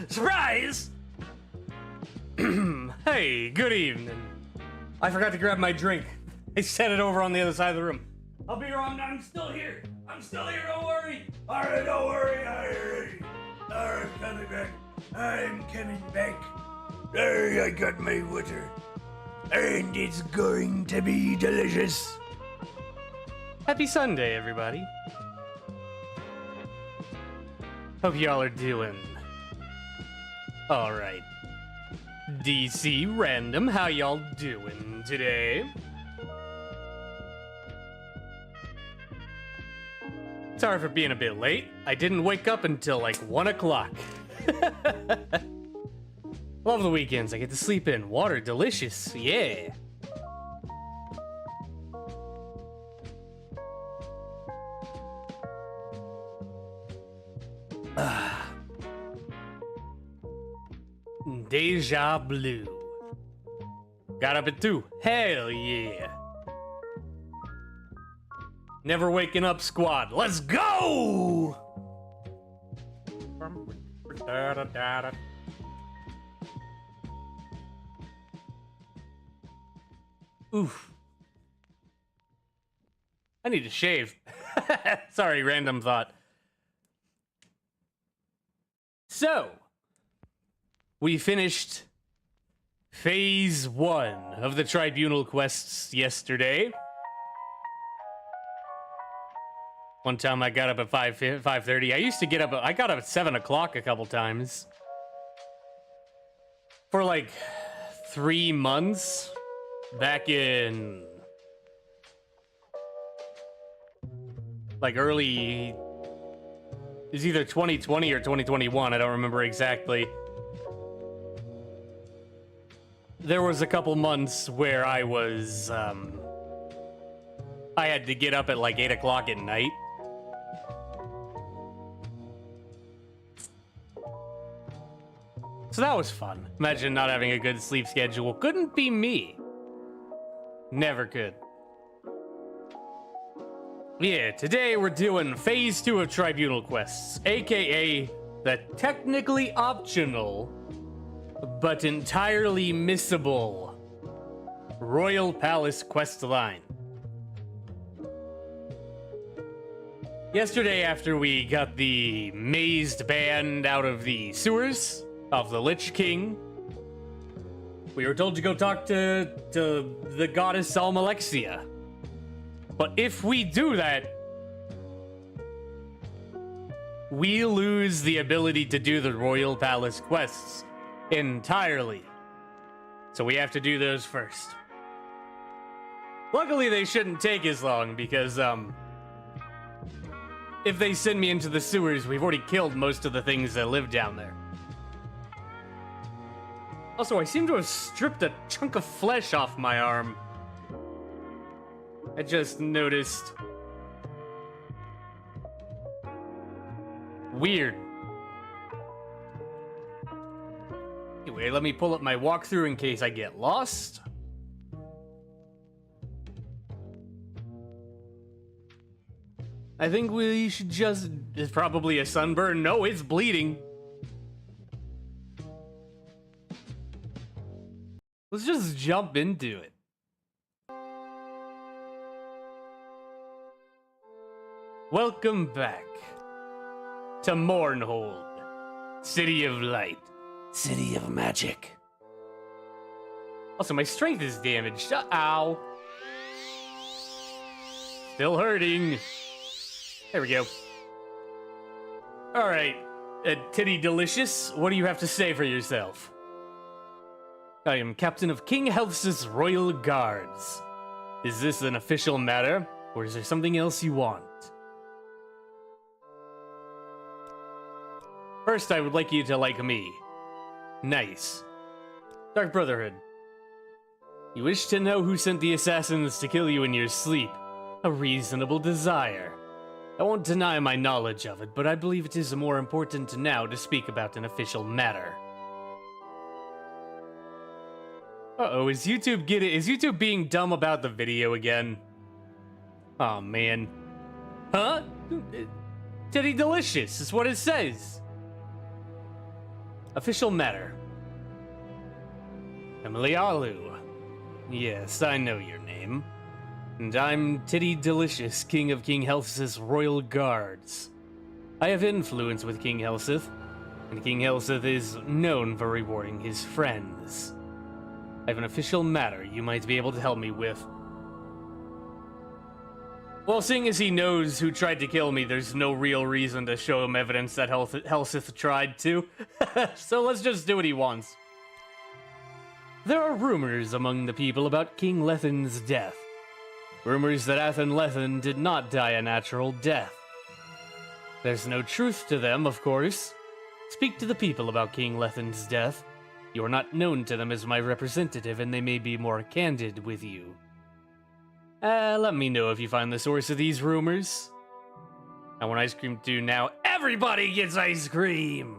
Surprise! Hey, good evening. I forgot to grab my drink. I set it over on the other side of the room. I'll be wrong. I'm still here. I'm still here. Don't worry. All right, don't worry. I'm coming back. I'm coming back. I got my water. And it's going to be delicious. Happy Sunday, everybody. Hope y'all are doing all right. DC Random, how y'all doing today? Sorry for being a bit late. I didn't wake up until like 1 o'clock. Love the weekends. I get to sleep in. Water, delicious. Yeah. Deja blue. Got up at 2. Hell yeah. Never waking up squad. Let's go! Oof. I need to shave. Sorry, random thought. So, we finished Phase 1 of the Tribunal quests yesterday. One time I got up at 5:30. I used to get up, I got up at 7 o'clock a couple times. For like 3 months. Back in like early, it was either 2020 or 2021, I don't remember exactly. There was a couple months where I was, I had to get up at like 8 o'clock at night. So that was fun. Imagine not having a good sleep schedule. Couldn't be me. Never could. Yeah, today we're doing Phase 2 of Tribunal quests, aka the technically optional, but entirely missable Royal Palace quest line. Yesterday, after we got the mazed band out of the sewers of the Lich King, we were told to go talk to the goddess Almalexia. But if we do that, we lose the ability to do the Royal Palace quests entirely. So we have to do those first. Luckily, they shouldn't take as long because, if they send me into the sewers, we've already killed most of the things that live down there. Also, I seem to have stripped a chunk of flesh off my arm. I just noticed. Weird. Anyway, let me pull up my walkthrough in case I get lost. I think we should just... It's probably a sunburn. No, it's bleeding. Let's just jump into it. Welcome back to Mournhold, City of Light, City of Magic. Also, my strength is damaged. Ow. Still hurting. There we go. All right, Titty Delicious, what do you have to say for yourself? I am Captain of King Health's Royal Guards. Is this an official matter, or is there something else you want? First, I would like you to like me. Nice. Dark Brotherhood. You wish to know who sent the assassins to kill you in your sleep. A reasonable desire. I won't deny my knowledge of it, but I believe it is more important now to speak about an official matter. Uh-oh, is YouTube being dumb about the video again? Oh man. Huh? Teddy Delicious is what it says. Official matter. I'm Aliulo. Yes, I know your name. And I'm Teddy Delicious, King of King Helsith's Royal Guards. I have influence with King Helsith, and King Helsith is known for rewarding his friends. I have an official matter you might be able to help me with. Well, seeing as he knows who tried to kill me, there's no real reason to show him evidence that Helsith tried to. So let's just do what he wants. There are rumors among the people about King Lethen's death. Rumors that Athen Lethen did not die a natural death. There's no truth to them, of course. Speak to the people about King Lethen's death. You are not known to them as my representative, and they may be more candid with you. Let me know if you find the source of these rumors. I want ice cream too now. Everybody gets ice cream!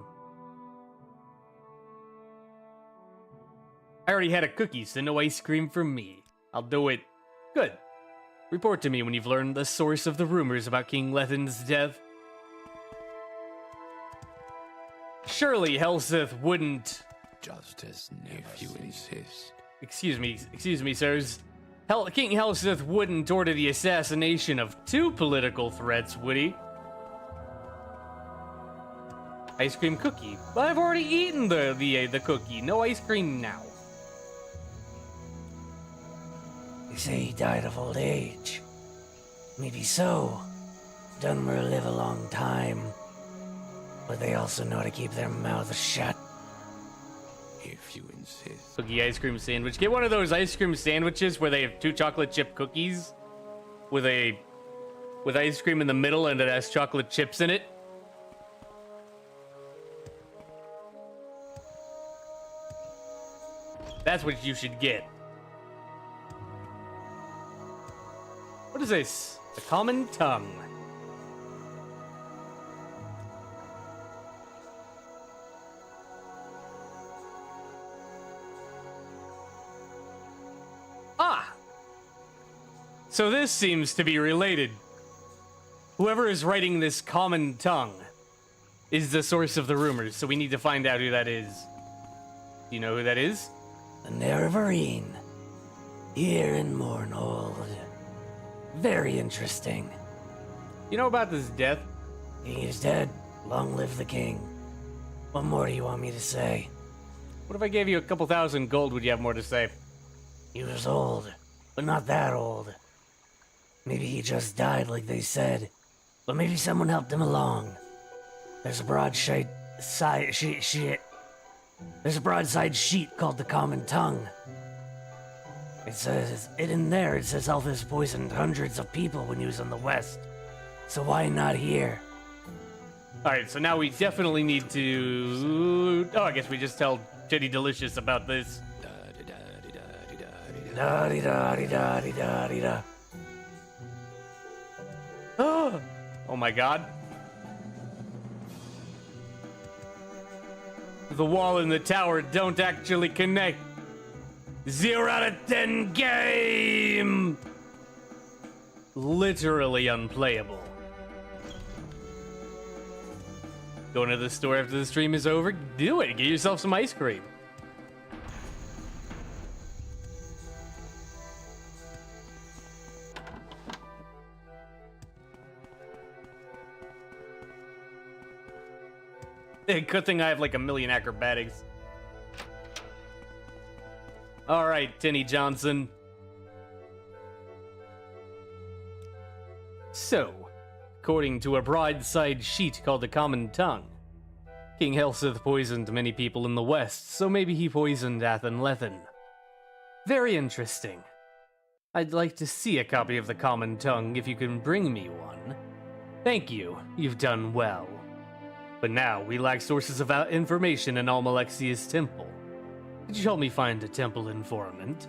I already had a cookie, so no ice cream for me. I'll do it. Good. Report to me when you've learned the source of the rumors about King Lethen's death. Surely Helsith wouldn't... Just as if you insist. Excuse me, sirs. King Helsith wouldn't order the assassination of two political threats, would he? Ice cream cookie. But I've already eaten the cookie. No ice cream now. They say he died of old age. Maybe so. Dunmer live a long time. But they also know to keep their mouths shut. If you insist. Cookie ice cream sandwich. Get one of those ice cream sandwiches where they have 2 chocolate chip cookies with ice cream in the middle and it has chocolate chips in it. That's what you should get. What is this? The common tongue. Ah! So this seems to be related. Whoever is writing this common tongue is the source of the rumors, so we need to find out who that is. Do you know who that is? The Nerevarine. Here in Morrowind. Very interesting. You know about this death? King is dead. Long live the king. What more do you want me to say? What if I gave you a couple thousand gold? Would you have more to say? He was old, but not that old. Maybe he just died like they said. But maybe someone helped him along. There's a broadside There's a broadside sheet called the Common Tongue. It says Elvis poisoned hundreds of people when he was in the West. So why not here? Alright, so now we definitely need to... Oh, I guess we just tell Teddy Delicious about this. Da-di-da-di-da-di-da-di-da. Oh my god. The wall and the tower don't actually connect. 0 out of 10 game! Literally unplayable. Going to the store after the stream is over? Do it. Get yourself some ice cream. Good thing I have like 1,000,000 acrobatics. All right, Tinny Johnson. So, according to a broadside sheet called the Common Tongue, King Helsith poisoned many people in the West, so maybe he poisoned Athen Lethen. Very interesting. I'd like to see a copy of the Common Tongue if you can bring me one. Thank you, you've done well. But now, we lack sources of information in Almalexia's temple. Could you help me find a temple informant?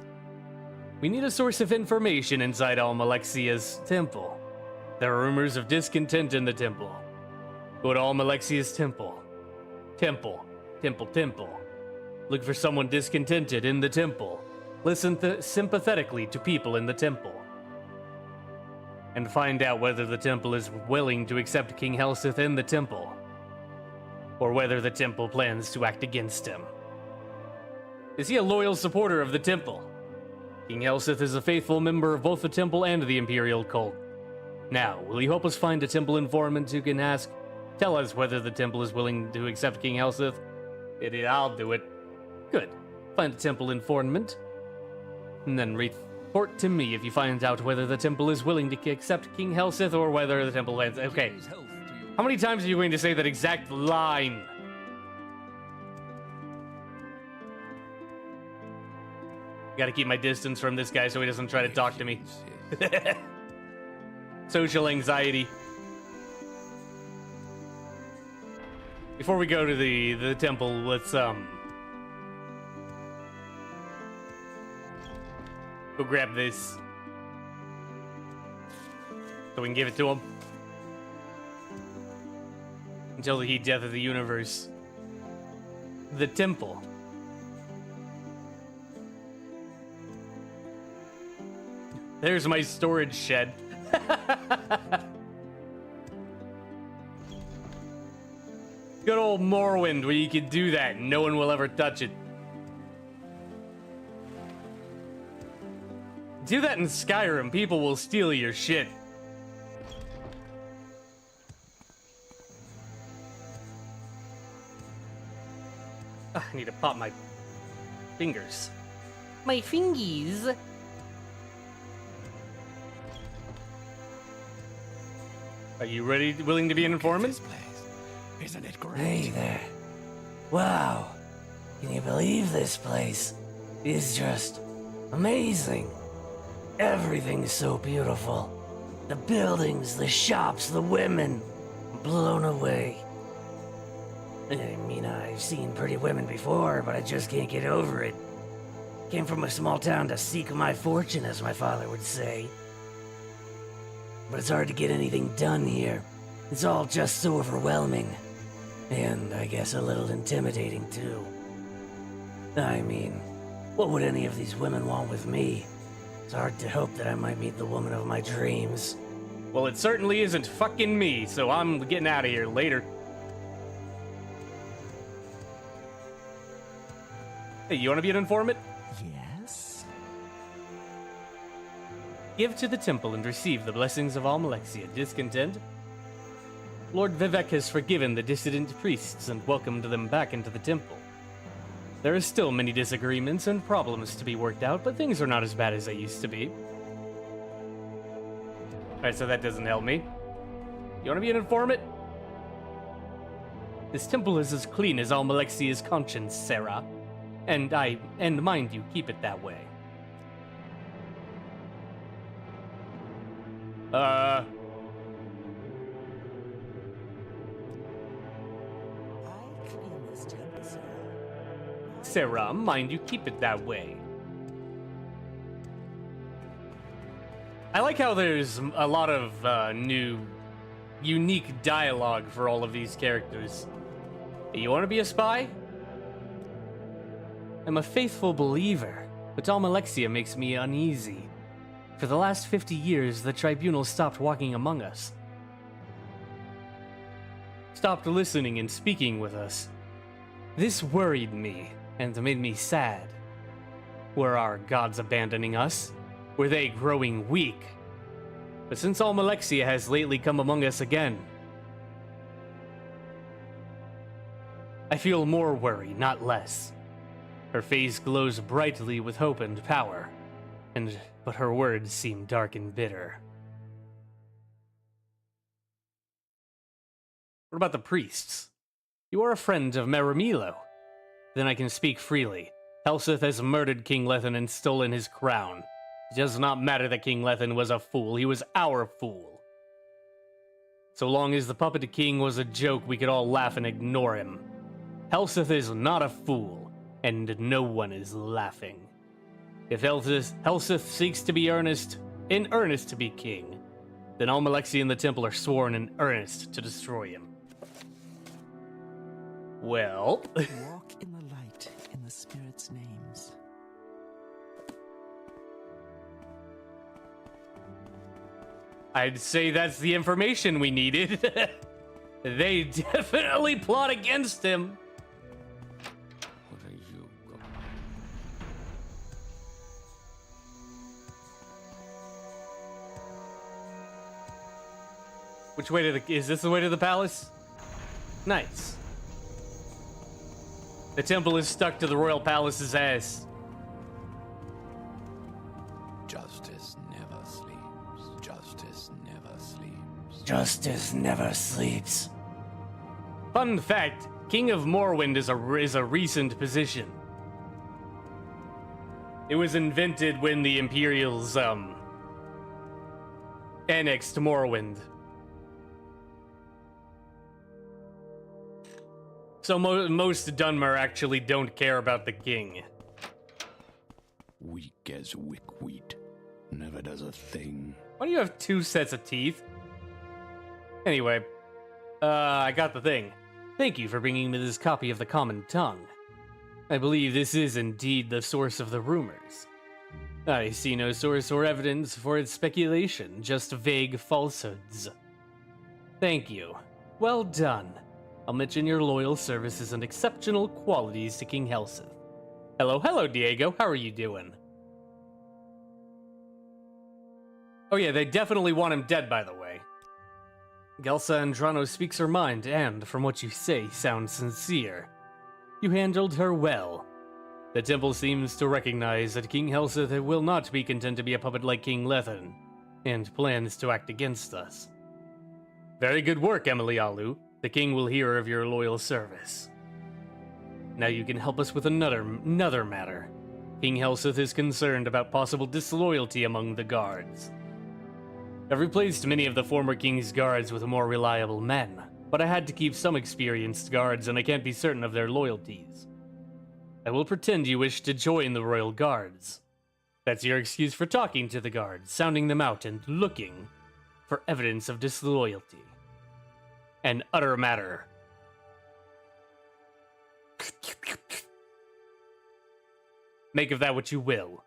We need a source of information inside Almalexia's temple. There are rumors of discontent in the temple. Go to Almalexia's temple. Temple. Look for someone discontented in the temple. Listen sympathetically to people in the temple. and find out whether the temple is willing to accept King Helseth in the temple, or whether the temple plans to act against him. Is he a loyal supporter of the temple? King Helseth is a faithful member of both the temple and the Imperial cult. Now, will you help us find a temple informant who can tell us whether the temple is willing to accept King Helseth? I'll do it. Good. Find a temple informant, and then report to me if you find out whether the temple is willing to accept King Helseth or whether the temple plans. Okay. How many times are you going to say that exact line? Gotta keep my distance from this guy so he doesn't try to talk to me. Social anxiety. Before we go to the temple, let's go grab this so we can give it to him. Until the heat death of the universe. The temple. There's my storage shed. Good old Morrowind, where you can do that and no one will ever touch it. Do that in Skyrim, people will steal your shit. I need to pop my fingers. My fingies. Are you willing to be an informant? This place. Isn't it great? Hey there. Wow. Can you believe this place is just amazing? Everything's so beautiful. The buildings, the shops, the women. I'm blown away. I mean, I've seen pretty women before, but I just can't get over it. Came from a small town to seek my fortune, as my father would say. But it's hard to get anything done here. It's all just so overwhelming. And I guess a little intimidating, too. I mean, what would any of these women want with me? It's hard to hope that I might meet the woman of my dreams. Well, it certainly isn't fucking me, so I'm getting out of here later. Hey, you want to be an informant? Yes? Give to the temple and receive the blessings of Almalexia. Discontent? Lord Vivek has forgiven the dissident priests and welcomed them back into the temple. There are still many disagreements and problems to be worked out, but things are not as bad as they used to be. Alright, so that doesn't help me. You want to be an informant? This temple is as clean as Almalexia's conscience, Sarah. And mind you, keep it that way. I clean this temple, sir. Sarah, mind you, keep it that way. I like how there's a lot of new, unique dialogue for all of these characters. You want to be a spy? I'm a faithful believer, but Almalexia makes me uneasy. For the last 50 years, the tribunal stopped walking among us. Stopped listening and speaking with us. This worried me and made me sad. Were our gods abandoning us? Were they growing weak? But since Almalexia has lately come among us again, I feel more worry, not less. Her face glows brightly with hope and power, but her words seem dark and bitter. What about the priests? You are a friend of Meramilo. Then I can speak freely. Helseth has murdered King Lethen and stolen his crown. It does not matter that King Lethen was a fool. He was our fool. So long as the puppet king was a joke, we could all laugh and ignore him. Helseth is not a fool, and no one is laughing. If Helseth seeks to be in earnest to be king, then Almalexia and the temple are sworn in earnest to destroy him. Well... Walk in the light in the spirits' names. I'd say that's the information we needed. They definitely plot against him. What are you? Which way to the... Is this the way to the palace? Nice. The temple is stuck to the royal palace's ass. Justice never sleeps. Justice never sleeps. Justice never sleeps. Fun fact, King of Morrowind is a recent position. It was invented when the Imperials, annexed Morrowind. So most Dunmer actually don't care about the king. Weak as wheat. Never does a thing. Why do you have 2 sets of teeth? Anyway, I got the thing. Thank you for bringing me this copy of the Common Tongue. I believe this is indeed the source of the rumors. I see no source or evidence for its speculation, just vague falsehoods. Thank you. Well done. I'll mention your loyal services and exceptional qualities to King Helseth. Hello, Diego. How are you doing? Oh yeah, they definitely want him dead, by the way. Gelsa Andrano speaks her mind, and, from what you say, sounds sincere. You handled her well. The temple seems to recognize that King Helseth will not be content to be a puppet like King Lethen, and plans to act against us. Very good work, Aliulo. The king will hear of your loyal service. Now you can help us with another matter. King Helseth is concerned about possible disloyalty among the guards. I've replaced many of the former king's guards with more reliable men, but I had to keep some experienced guards and I can't be certain of their loyalties. I will pretend you wish to join the royal guards. That's your excuse for talking to the guards, sounding them out, and looking for evidence of disloyalty. An utter matter. Make of that what you will.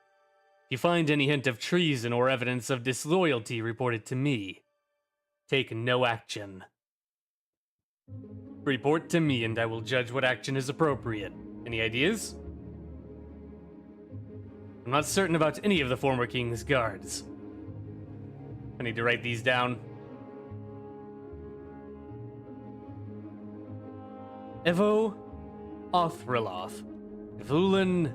If you find any hint of treason or evidence of disloyalty, report it to me. Take no action. Report to me and I will judge what action is appropriate. Any ideas? I'm not certain about any of the former king's guards. I need to write these down. Evo, Othriloth, Vulan,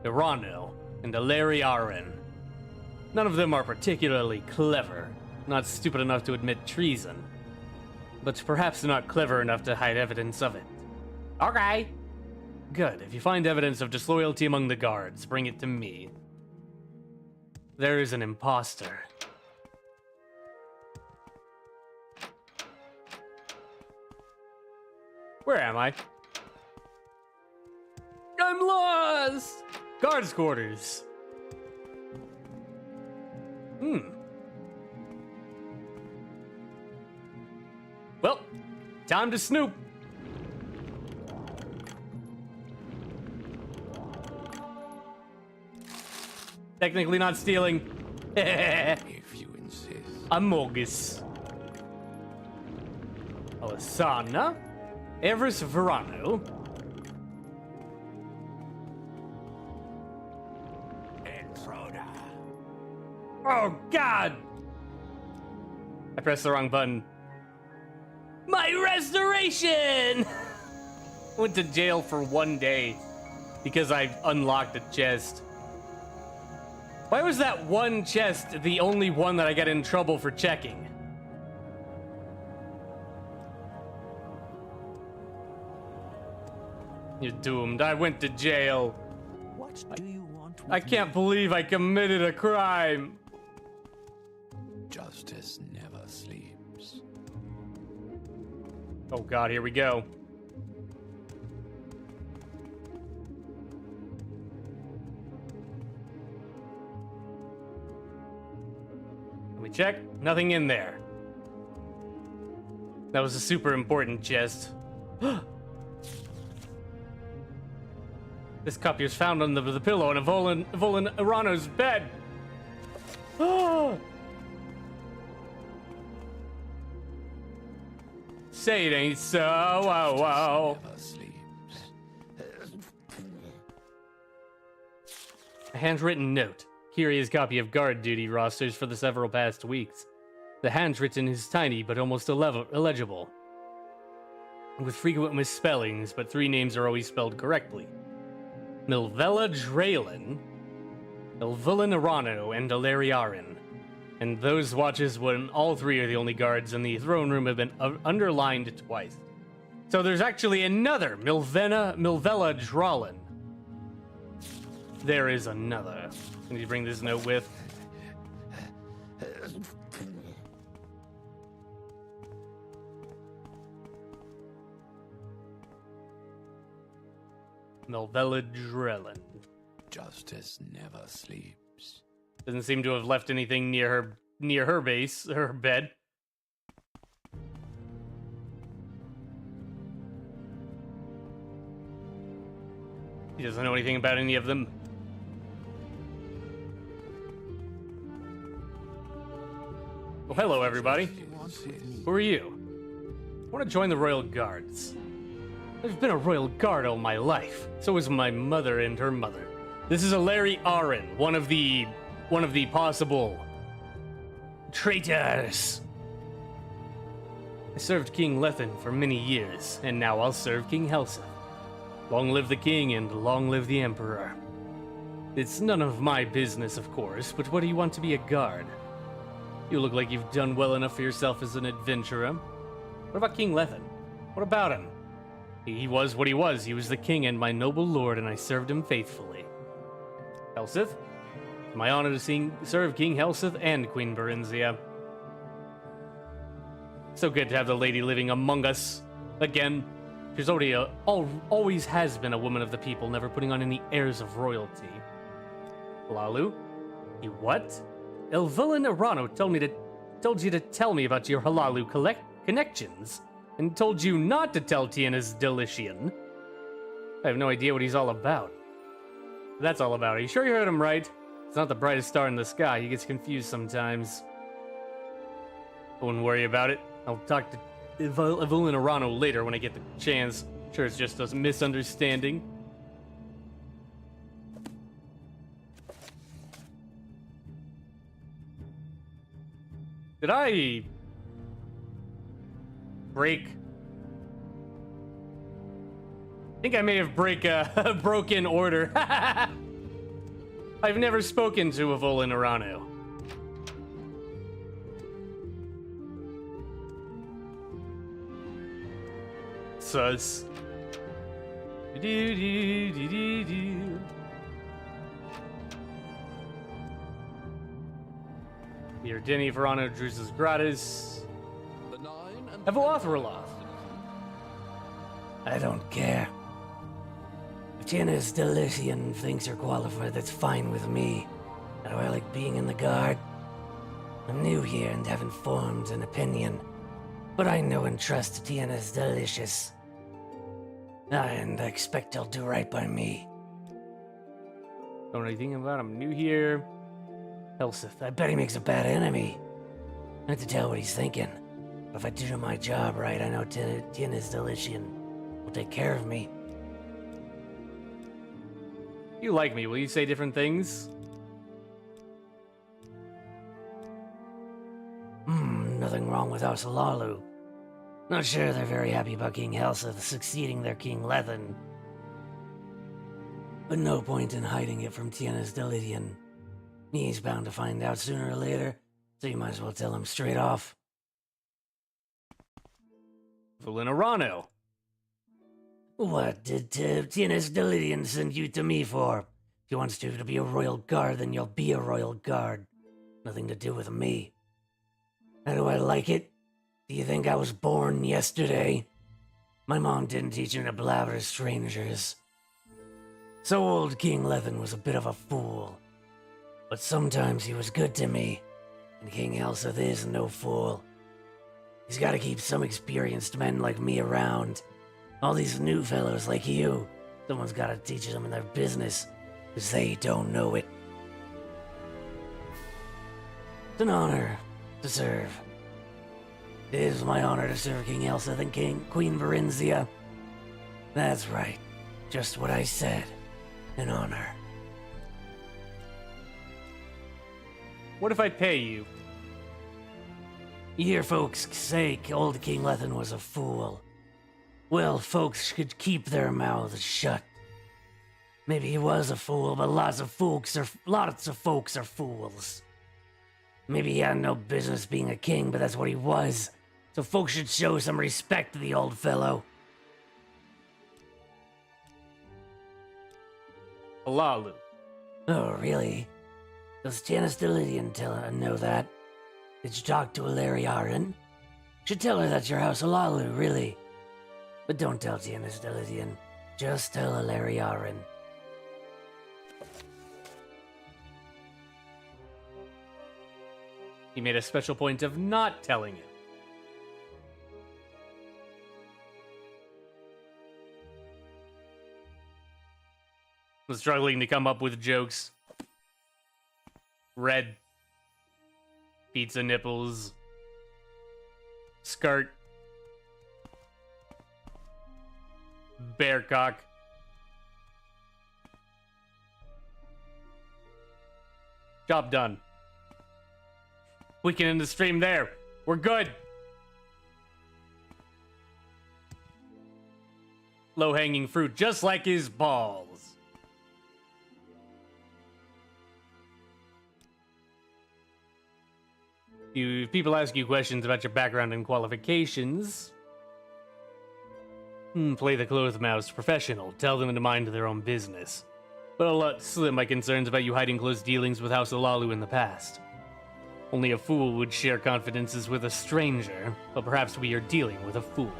Irano, and Aleri Aren. None of them are particularly clever, not stupid enough to admit treason, but perhaps not clever enough to hide evidence of it. Okay. Good. If you find evidence of disloyalty among the guards, bring it to me. There is an imposter. Where am I? I'm lost! Guards' quarters. Well, time to snoop. Technically not stealing. If you insist. Amogus. Alasana. Everest Verano. Entroda. Oh, God! I pressed the wrong button. My restoration! Went to jail for 1 day because I unlocked a chest. Why was that one chest the only one that I got in trouble for checking? You're doomed. I went to jail. What do you want with I can't believe I committed a crime. Justice never sleeps. Oh God, here we go. Let me check. Nothing in there. That was a super important chest. This copy was found under the pillow in Volan Irano's bed. Say it ain't so. Whoa, whoa. Never sleeps. A handwritten note. Curious copy of guard duty rosters for the several past weeks. The handwritten is tiny but almost illegible, with frequent misspellings, but 3 names are always spelled correctly. Milvella Draylen, Elvulin Arano, and Alariarin. And those watches when all 3 are the only guards in the throne room have been underlined twice. So there's actually another Milvella Dralin. There is another. I need to bring this note with. Milvella Drellin. Justice never sleeps. Doesn't seem to have left anything near her base, her bed. He doesn't know anything about any of them. Well, hello, everybody. Who are you? I want to join the Royal Guards. I've been a Royal Guard all my life. So is my mother and her mother. This is Alariarin, one of the possible traitors. I served King Lethen for many years, and now I'll serve King Helseth. Long live the king and long live the emperor. It's none of my business, of course, but what do you want to be a guard? You look like you've done well enough for yourself as an adventurer. What about King Lethen? What about him? He was what he was. He was the king and my noble lord, and I served him faithfully. Helseth? It's my honor to serve King Helseth and Queen Berenzia. So good to have the lady living among us again. She's always has been a woman of the people, never putting on any airs of royalty. Lalu? You what? Elvulin Arano told you to tell me about your Halalu connections, and told you not to tell Tiana's Delician. I have no idea what he's all about. That's all about. Are you sure you heard him right? It's not the brightest star in the sky. He gets confused sometimes. I wouldn't worry about it. I'll talk to Elvulin Arano later when I get the chance. Sure, it's just a misunderstanding. Did I break? I think I may have broken order. I've never spoken to Elvulin Arano. Sus. Yerdini Verano Drusus Gratis. Evoathraloth. I don't care. If Tiana's Delician thinks you're qualified, that's fine with me. How do I like being in the guard? I'm new here and haven't formed an opinion, but I know and trust Tiana's Delicious. And I expect he'll do right by me. Don't know anything about him. New here. Helseth. I bet he makes a bad enemy. Not to tell what he's thinking. But if I do my job right, I know Tiana's Delician will take care of me. You like me. Will you say different things? Nothing wrong with House Alalu. Not sure they're very happy about King Helseth succeeding their King Lethen. But no point in hiding it from Tiana's Delician. He's bound to find out sooner or later, so you might as well tell him straight off. Elvulin Arano. What did Tiana's Delician send you to me for? If he wants you to be a royal guard, then you'll be a royal guard. Nothing to do with me. How do I like it? Do you think I was born yesterday? My mom didn't teach me to blabber to strangers. So old King Lethen was a bit of a fool. But sometimes he was good to me, and King Helseth is no fool. He's got to keep some experienced men like me around. All these new fellows like you, someone's got to teach them in their business, because they don't know it. It's an honor to serve. It is my honor to serve King Elseth and Queen Varinzia. That's right. Just what I said. An honor. What if I pay you? You hear folks say old King Lethen was a fool. Well, folks should keep their mouths shut. Maybe he was a fool, but lots of folks are fools. Maybe he had no business being a king, but that's what he was. So folks should show some respect to the old fellow. Aliulo. Oh, really? Does Janice Delidian know that? Did you talk to Alariarin? Should tell her that's your house, Aliulo, really. But don't tell Janice Delidian. Just tell Alariarin. He made a special point of not telling him. I'm struggling to come up with jokes. Red. Pizza nipples. Skirt. Bear cock. Job done. We can end the stream there. We're good. Low-hanging fruit, just like his balls. If people ask you questions about your background and qualifications, play the clothes mouse professional. Tell them to mind their own business. But I'll let slip my concerns about you hiding close dealings with House Aliulo in the past. Only a fool would share confidences with a stranger, but perhaps we are dealing with a fool.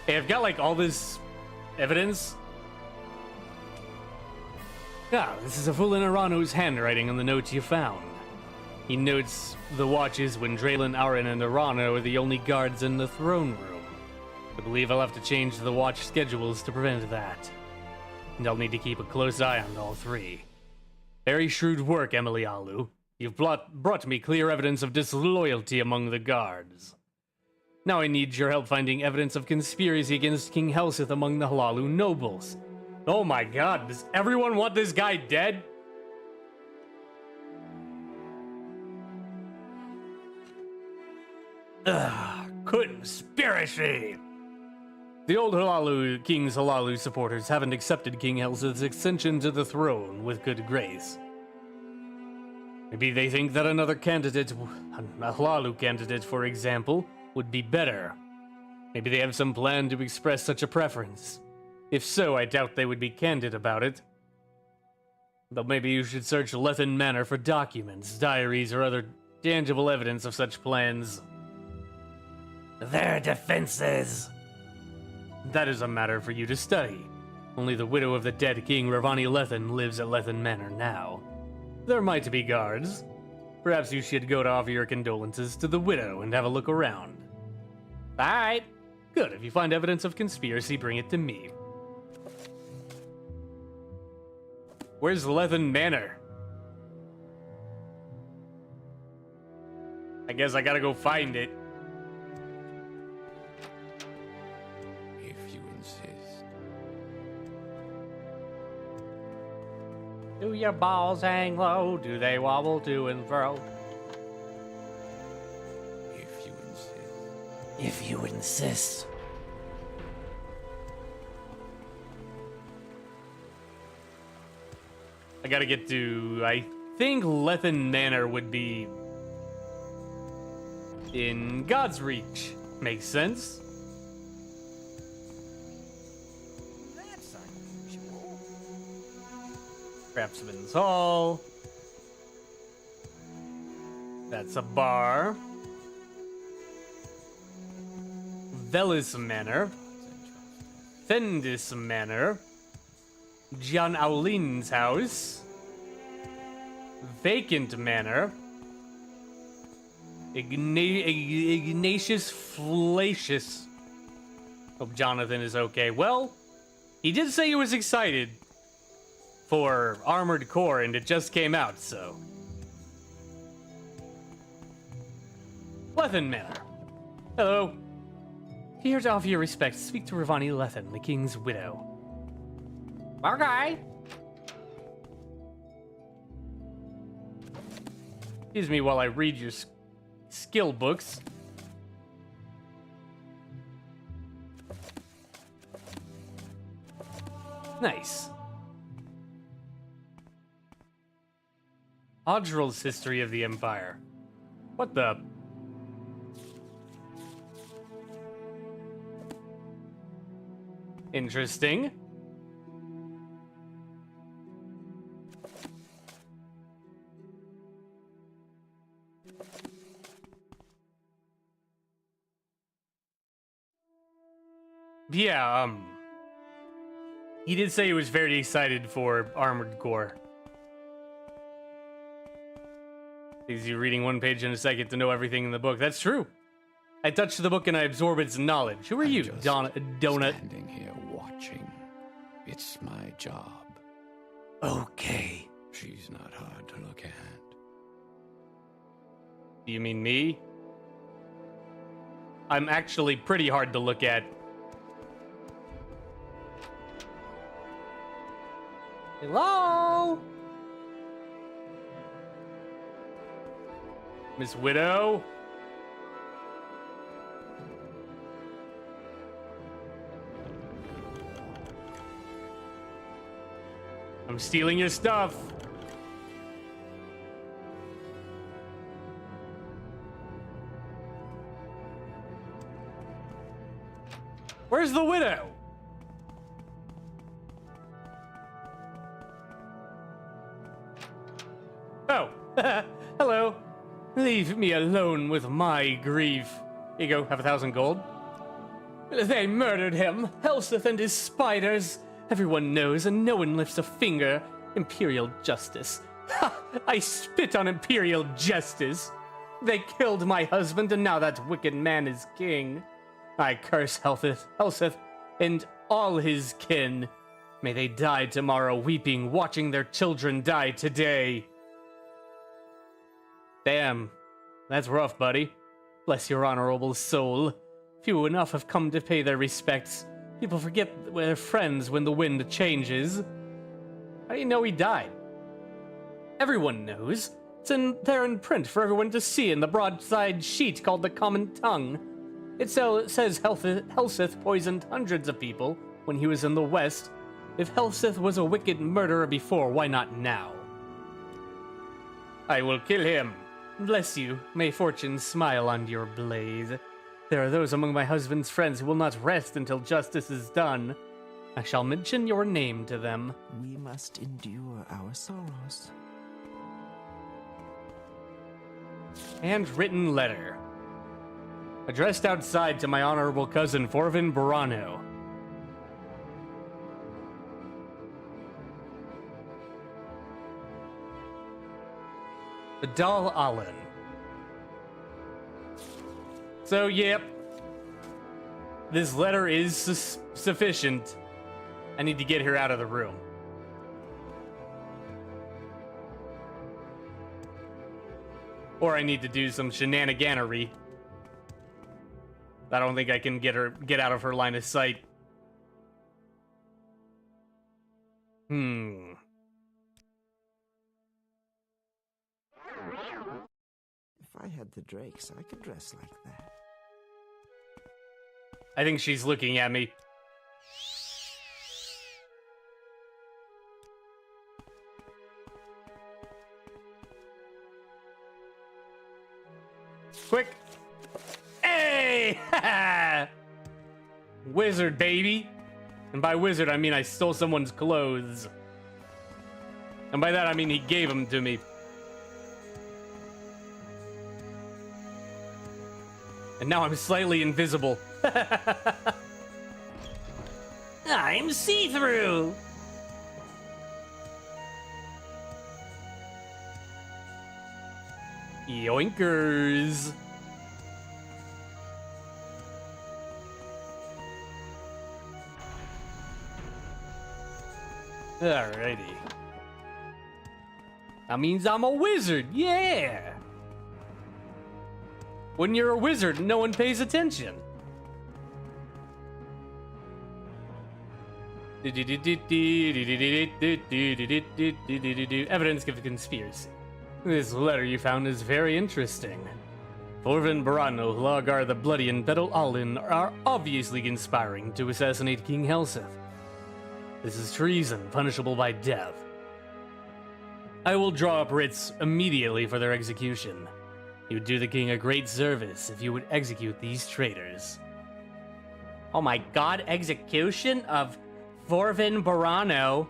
Hey, I've got like all this evidence. This is a fool in Arano's handwriting on the notes you found. He notes the watches when Draylin, Auron, and Arano are the only guards in the throne room. I believe I'll have to change the watch schedules to prevent that. And I'll need to keep a close eye on all three. Very shrewd work, Aliulo. You've brought me clear evidence of disloyalty among the guards. Now I need your help finding evidence of conspiracy against King Helseth among the Aliulo nobles. Oh my god, does everyone want this guy dead? Conspiracy! The old King's Aliulo supporters haven't accepted King Helseth's ascension to the throne with good grace. Maybe they think that another candidate, a Aliulo candidate for example, would be better. Maybe they have some plan to express such a preference. If so, I doubt they would be candid about it. But maybe you should search Lethen Manor for documents, diaries, or other tangible evidence of such plans. Their defenses. That is a matter for you to study. Only the widow of the dead King Ravani Lethen lives at Lethen Manor now. There might be guards. Perhaps you should go to offer your condolences to the widow and have a look around. Alright. Good. If you find evidence of conspiracy, bring it to me. Where's Lethen Manor? I guess I gotta go find it. If you insist. Do your balls hang low? Do they wobble to and fro? If you insist. If you insist. I gotta get to... I think Lethen Manor would be... in God's Reach. Makes sense. That's unusual. Craftsman's Hall. That's a bar. Velis Manor. Fendis Manor. John Aulin's house. Vacant Manor. Ignatius Flacius. Hope Jonathan is okay. Well, he did say he was excited for Armored Core, and it just came out, so. Lethen Manor. Hello. Here to offer your respects, speak to Ravani Lethan, the king's widow. Okay. Excuse me while I read your skill books. Nice. Odrill's History of the Empire. What the? Interesting. Yeah, he did say he was very excited for Armored Core. Easy reading one page in a second to know everything in the book. That's true. I touch the book and I absorb its knowledge. Who are you, just Donut? Standing here watching. It's my job. Okay. She's not hard to look at. Do you mean me? I'm actually pretty hard to look at. Hello? Miss Widow? I'm stealing your stuff. Where's the widow? Oh, hello. Leave me alone with my grief. Here you go, have 1,000 gold. They murdered him, Helseth and his spiders. Everyone knows and no one lifts a finger. Imperial justice. Ha! I spit on imperial justice. They killed my husband and now that wicked man is king. I curse Helseth and all his kin. May they die tomorrow weeping, watching their children die today. Damn, that's rough, buddy. Bless your honorable soul. Few enough have come to pay their respects. People forget their friends when the wind changes. How do you know he died? Everyone knows. It's there in print for everyone to see in the broadside sheet called the Common Tongue. It says Helseth poisoned hundreds of people when he was in the West. If Helseth was a wicked murderer before, why not now? I will kill him. Bless you. May fortune smile on your blade. There are those among my husband's friends who will not rest until justice is done. I shall mention your name to them. We must endure our sorrows. Handwritten letter. Addressed outside to my honorable cousin, Forvin Barano. Adal Allen. So, yep. This letter is sufficient. I need to get her out of the room. Or I need to do some shenaniganery. I don't think I can get out of her line of sight. If I had the drakes, I could dress like that. I think she's looking at me. Quick. Hey! Wizard, baby. And by wizard, I mean I stole someone's clothes. And by that, I mean he gave them to me. And now I'm slightly invisible. I'm see-through. Yoinkers. Alrighty. That means I'm a wizard, yeah! When you're a wizard, no one pays attention. Evidence of conspiracy. This letter you found is very interesting. Thorvin Barano, Hlagar the Bloody, and Bedel Alin are obviously conspiring to assassinate King Helseth. This is treason, punishable by death. I will draw up writs immediately for their execution. You would do the king a great service if you would execute these traitors. Oh my god, execution of Thorvin Barano,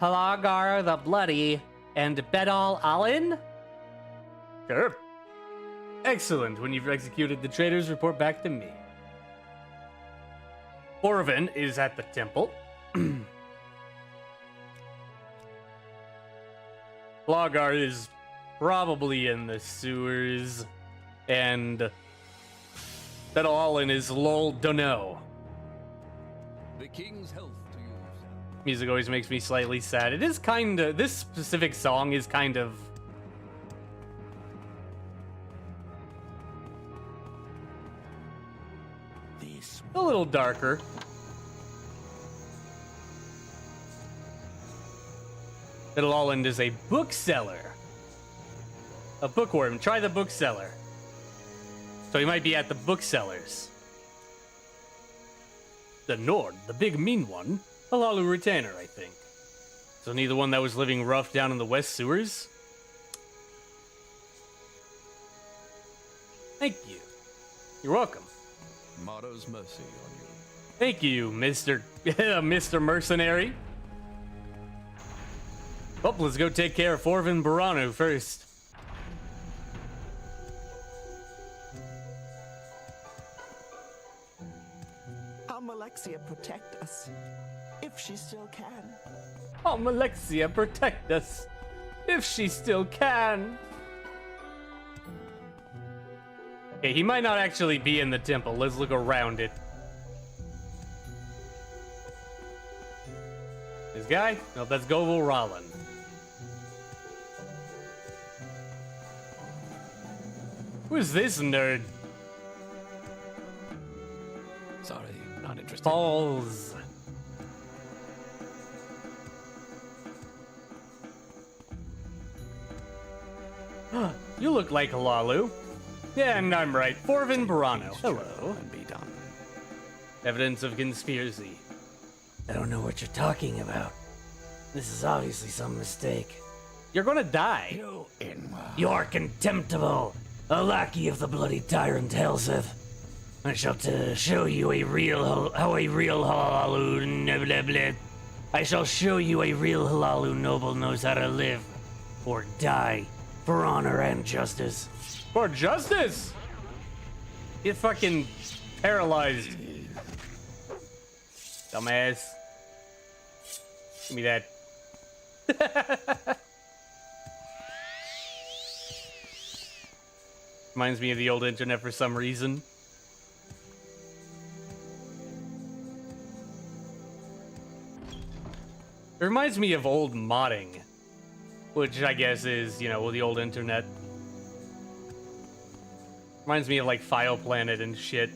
Hlagar the Bloody, and Bedal Alin? Sure. Excellent. When you've executed the traitors, report back to me. Thorvin is at the temple. Hlagar is probably in the sewers. And Bedal Alin is lol dunno. The king's health to you, sir. Music always makes me slightly sad. It is kind of... This specific song is kind of... a little darker. Bedal Alin is a bookseller. A bookworm. Try the bookseller. So he might be at the booksellers. The Nord, the big mean one. A Lalu retainer, I think. So he the one that was living rough down in the west sewers? Thank you. You're welcome. Motto's mercy on you. Thank you, Mr. Mr. Mercenary. Well, let's go take care of Thorvin Barano first. Alexia protect us, if she still can. Oh, Alexia, protect us, if she still can. Okay, he might not actually be in the temple. Let's look around it. This guy? No, that's Govel Rollin. Who is this nerd? Sorry, not interested. Balls. You look like Lalu. Yeah, and I'm right. Thorvin Barano. Hello. And be done. Evidence of conspiracy. I don't know what you're talking about. This is obviously some mistake. You're gonna die. You in. You're contemptible, a lackey of the bloody tyrant Helseth. I shall show you a real halalu. I shall show you a real halalu noble knows how to live or die for honor and justice. For justice! Get fucking paralyzed. Dumbass. Give me that. Reminds me of the old internet for some reason. It reminds me of old modding, which I guess is, you know, the old internet. Reminds me of like File Planet and shit.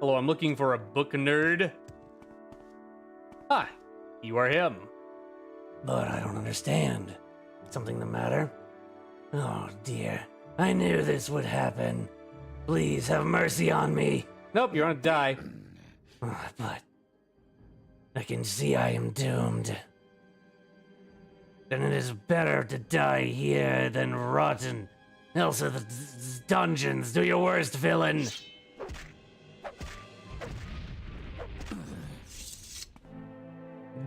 Hello, I'm looking for a book nerd. Ah, you are him. But I don't understand. Something the matter? Oh dear, I knew this would happen. Please have mercy on me. Nope, you're gonna die. But I can see I am doomed. Then it is better to die here than rot in Helseth's dungeons. Do your worst, villain.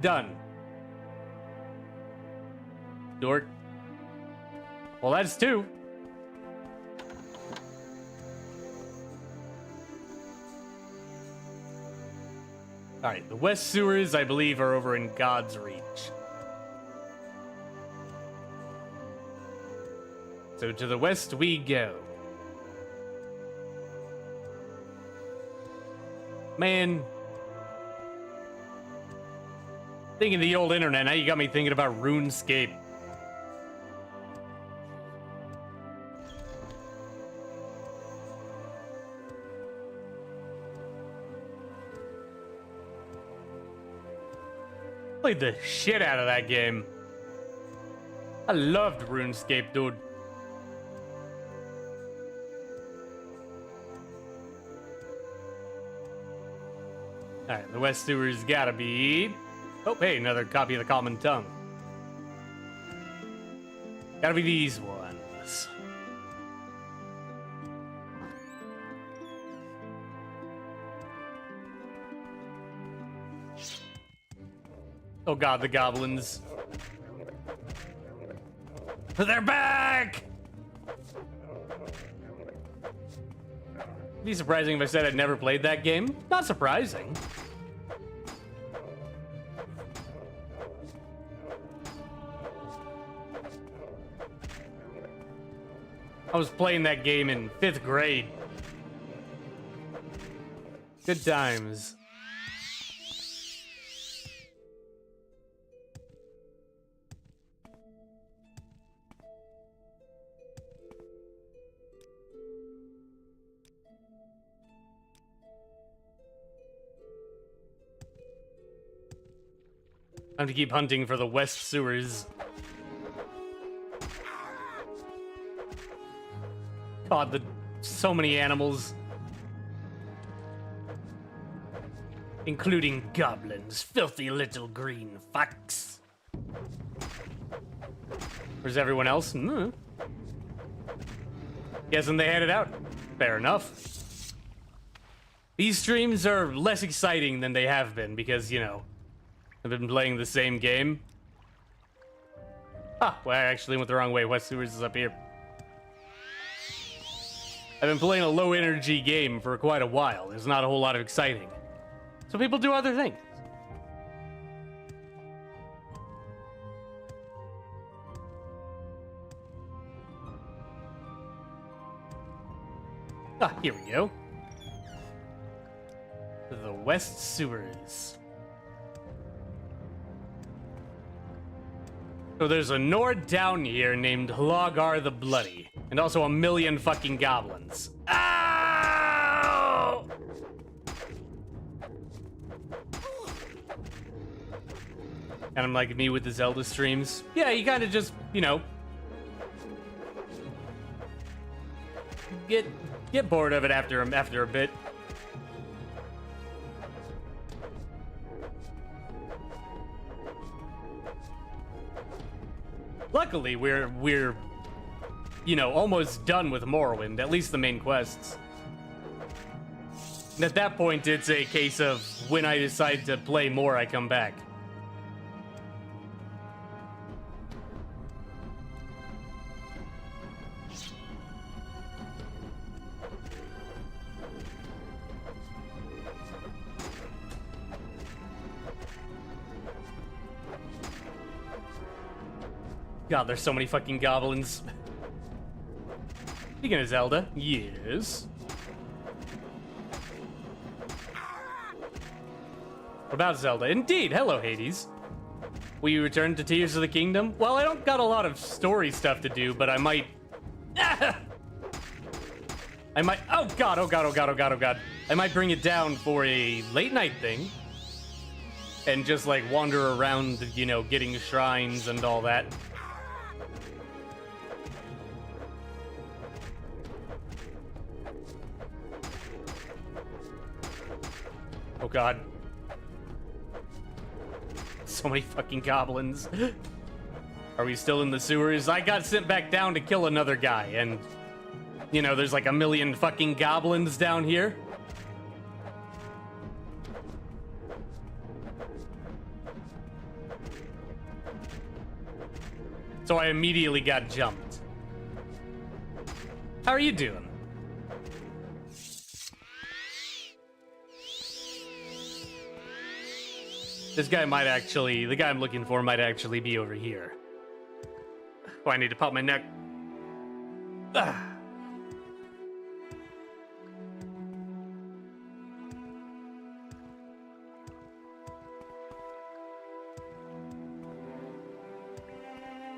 Done. Dork. Well, that's two. Alright, the West Sewers, I believe, are over in God's Reach. So to the west we go. Man. Thinking of the old internet, now you got me thinking about RuneScape. Played the shit out of that game. I loved RuneScape, dude. Alright, the West Sewers gotta be... Oh, hey, another copy of the Common Tongue. Gotta be these ones. Oh god, the goblins. They're back! It'd be surprising if I said I'd never played that game. Not surprising. I was playing that game in 5th grade. Good times. Time to keep hunting for the West Sewers. God, so many animals. Including goblins, filthy little green fucks. Where's everyone else? Guessing they headed out. Fair enough. These streams are less exciting than they have been because, you know, I've been playing the same game. Ah, well, I actually went the wrong way. West Sewers is up here. I've been playing a low-energy game for quite a while. There's not a whole lot of exciting. So people do other things. Ah, here we go. The West Sewers. So there's a Nord down here named Hlagar the Bloody, and also a million fucking goblins. Ow! And I'm like me with the Zelda streams. Yeah, you kind of just, you know, get bored of it after a bit. Luckily, we're you know, almost done with Morrowind, at least the main quests. And at that point, it's a case of when I decide to play more, I come back. God, there's so many fucking goblins. Speaking of Zelda, yes. What about Zelda? Indeed, hello Hades. Will you return to Tears of the Kingdom? Well, I don't got a lot of story stuff to do, but I might... I might... Oh god, oh god, oh god, oh god, oh god. I might bring it down for a late night thing. And just like wander around, you know, getting shrines and all that. Oh god. So many fucking goblins. Are we still in the sewers? I got sent back down to kill another guy, and... You know, there's like a million fucking goblins down here. So I immediately got jumped. How are you doing? This guy might actually, the guy I'm looking for might actually be over here. Oh, I need to pop my neck. Ah.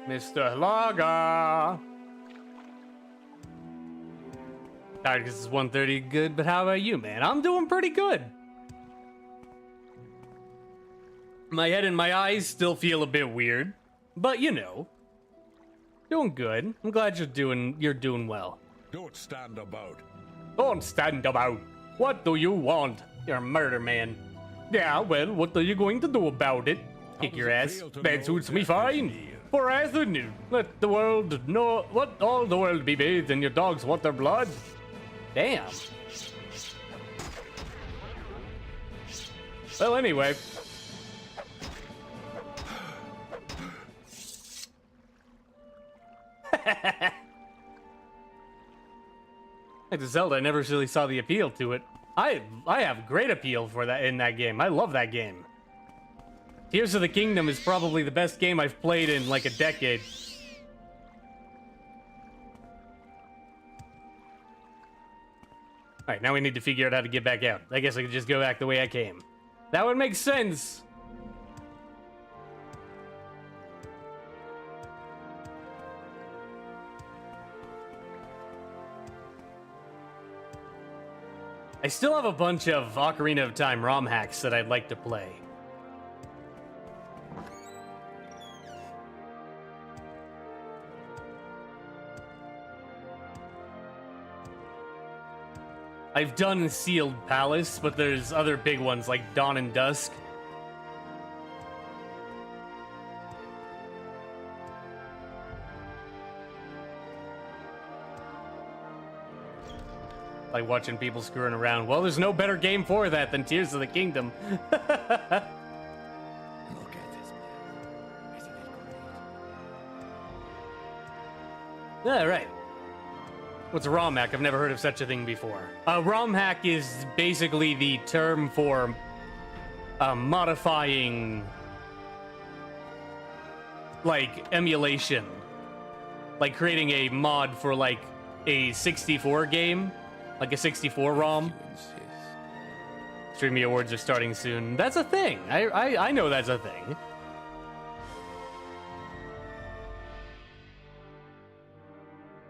Mr. Hlagar. Tired because it's 1:30 good, but how about you, man? I'm doing pretty good. My head and my eyes still feel a bit weird, but you know, doing good. I'm glad you're doing well. Don't stand about. Don't stand about. What do you want? You're a murder man. Yeah, well, what are you going to do about it? Kick your ass. That suits me fine. For Athen, let the world know what all the world be bathed in your dogs want their blood. Damn. Well, anyway. Like Zelda, I never really saw the appeal to it. I have great appeal for that in that game. I love that game. Tears of the Kingdom is probably the best game I've played in like a decade. Alright, now we need to figure out how to get back out. I guess I could just go back the way I came. That would make sense. I still have a bunch of Ocarina of Time ROM hacks that I'd like to play. I've done Sealed Palace, but there's other big ones like Dawn and Dusk. Like watching people screwing around. Well, there's no better game for that than Tears of the Kingdom. Look at this place. Isn't it great? Yeah, right. What's a ROM hack? I've never heard of such a thing before. A ROM hack is basically the term for modifying, like, emulation. Like creating a mod for, like, a 64 game. Like a 64 ROM. You insist. Streamy Awards are starting soon. That's a thing. I know that's a thing.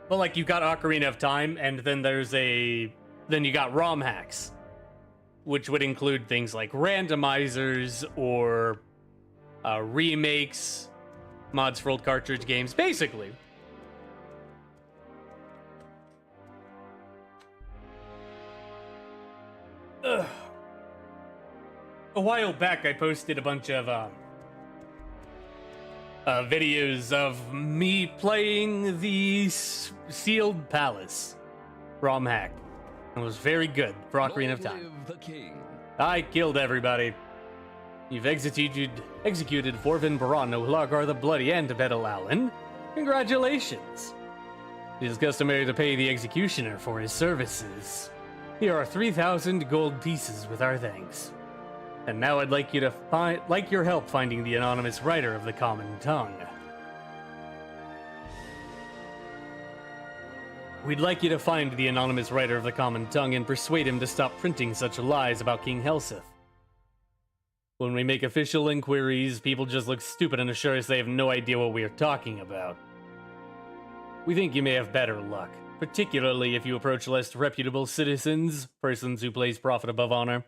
But like you got Ocarina of Time, and then then you got ROM hacks, which would include things like randomizers or remakes, mods for old cartridge games, basically. Ugh. A while back, I posted a bunch of videos of me playing the Sealed Palace ROM hack. It was very good for Ocarina of Time. Long live the king. I killed everybody. You've executed Forvin Barano, Hlagar the Bloody, and Bedel Allen. Congratulations. It is customary to pay the executioner for his services. Here are 3,000 gold pieces with our thanks. And now I'd like your help finding the anonymous writer of the common tongue. We'd like you to find the anonymous writer of the common tongue and persuade him to stop printing such lies about King Helseth. When we make official inquiries, people just look stupid and assure us they have no idea what we are talking about. We think you may have better luck, particularly if you approach less reputable citizens, persons who place profit above honor.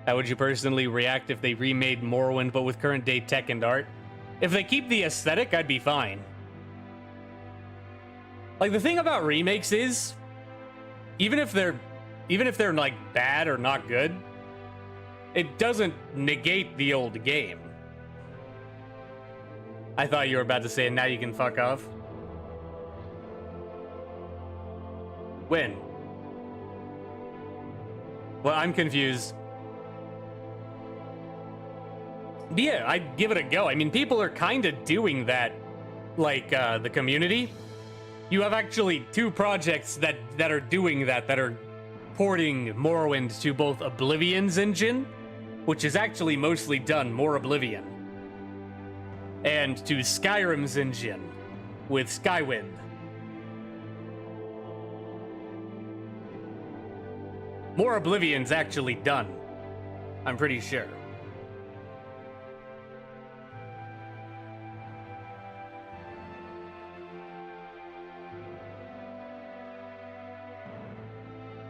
How would you personally react if they remade Morrowind but with current day tech and art? If they keep the aesthetic, I'd be fine. Like, the thing about remakes is, even if they're like bad or not good, it doesn't negate the old game. I thought you were about to say, now you can fuck off. When? Well, I'm confused. But yeah, I'd give it a go. I mean, people are kind of doing that, like, the community. You have actually two projects that are doing that are porting Morrowind to both Oblivion's engine, which is actually mostly done more Oblivion, and to Skyrim's engine with Skywind. More Oblivion's actually done, I'm pretty sure.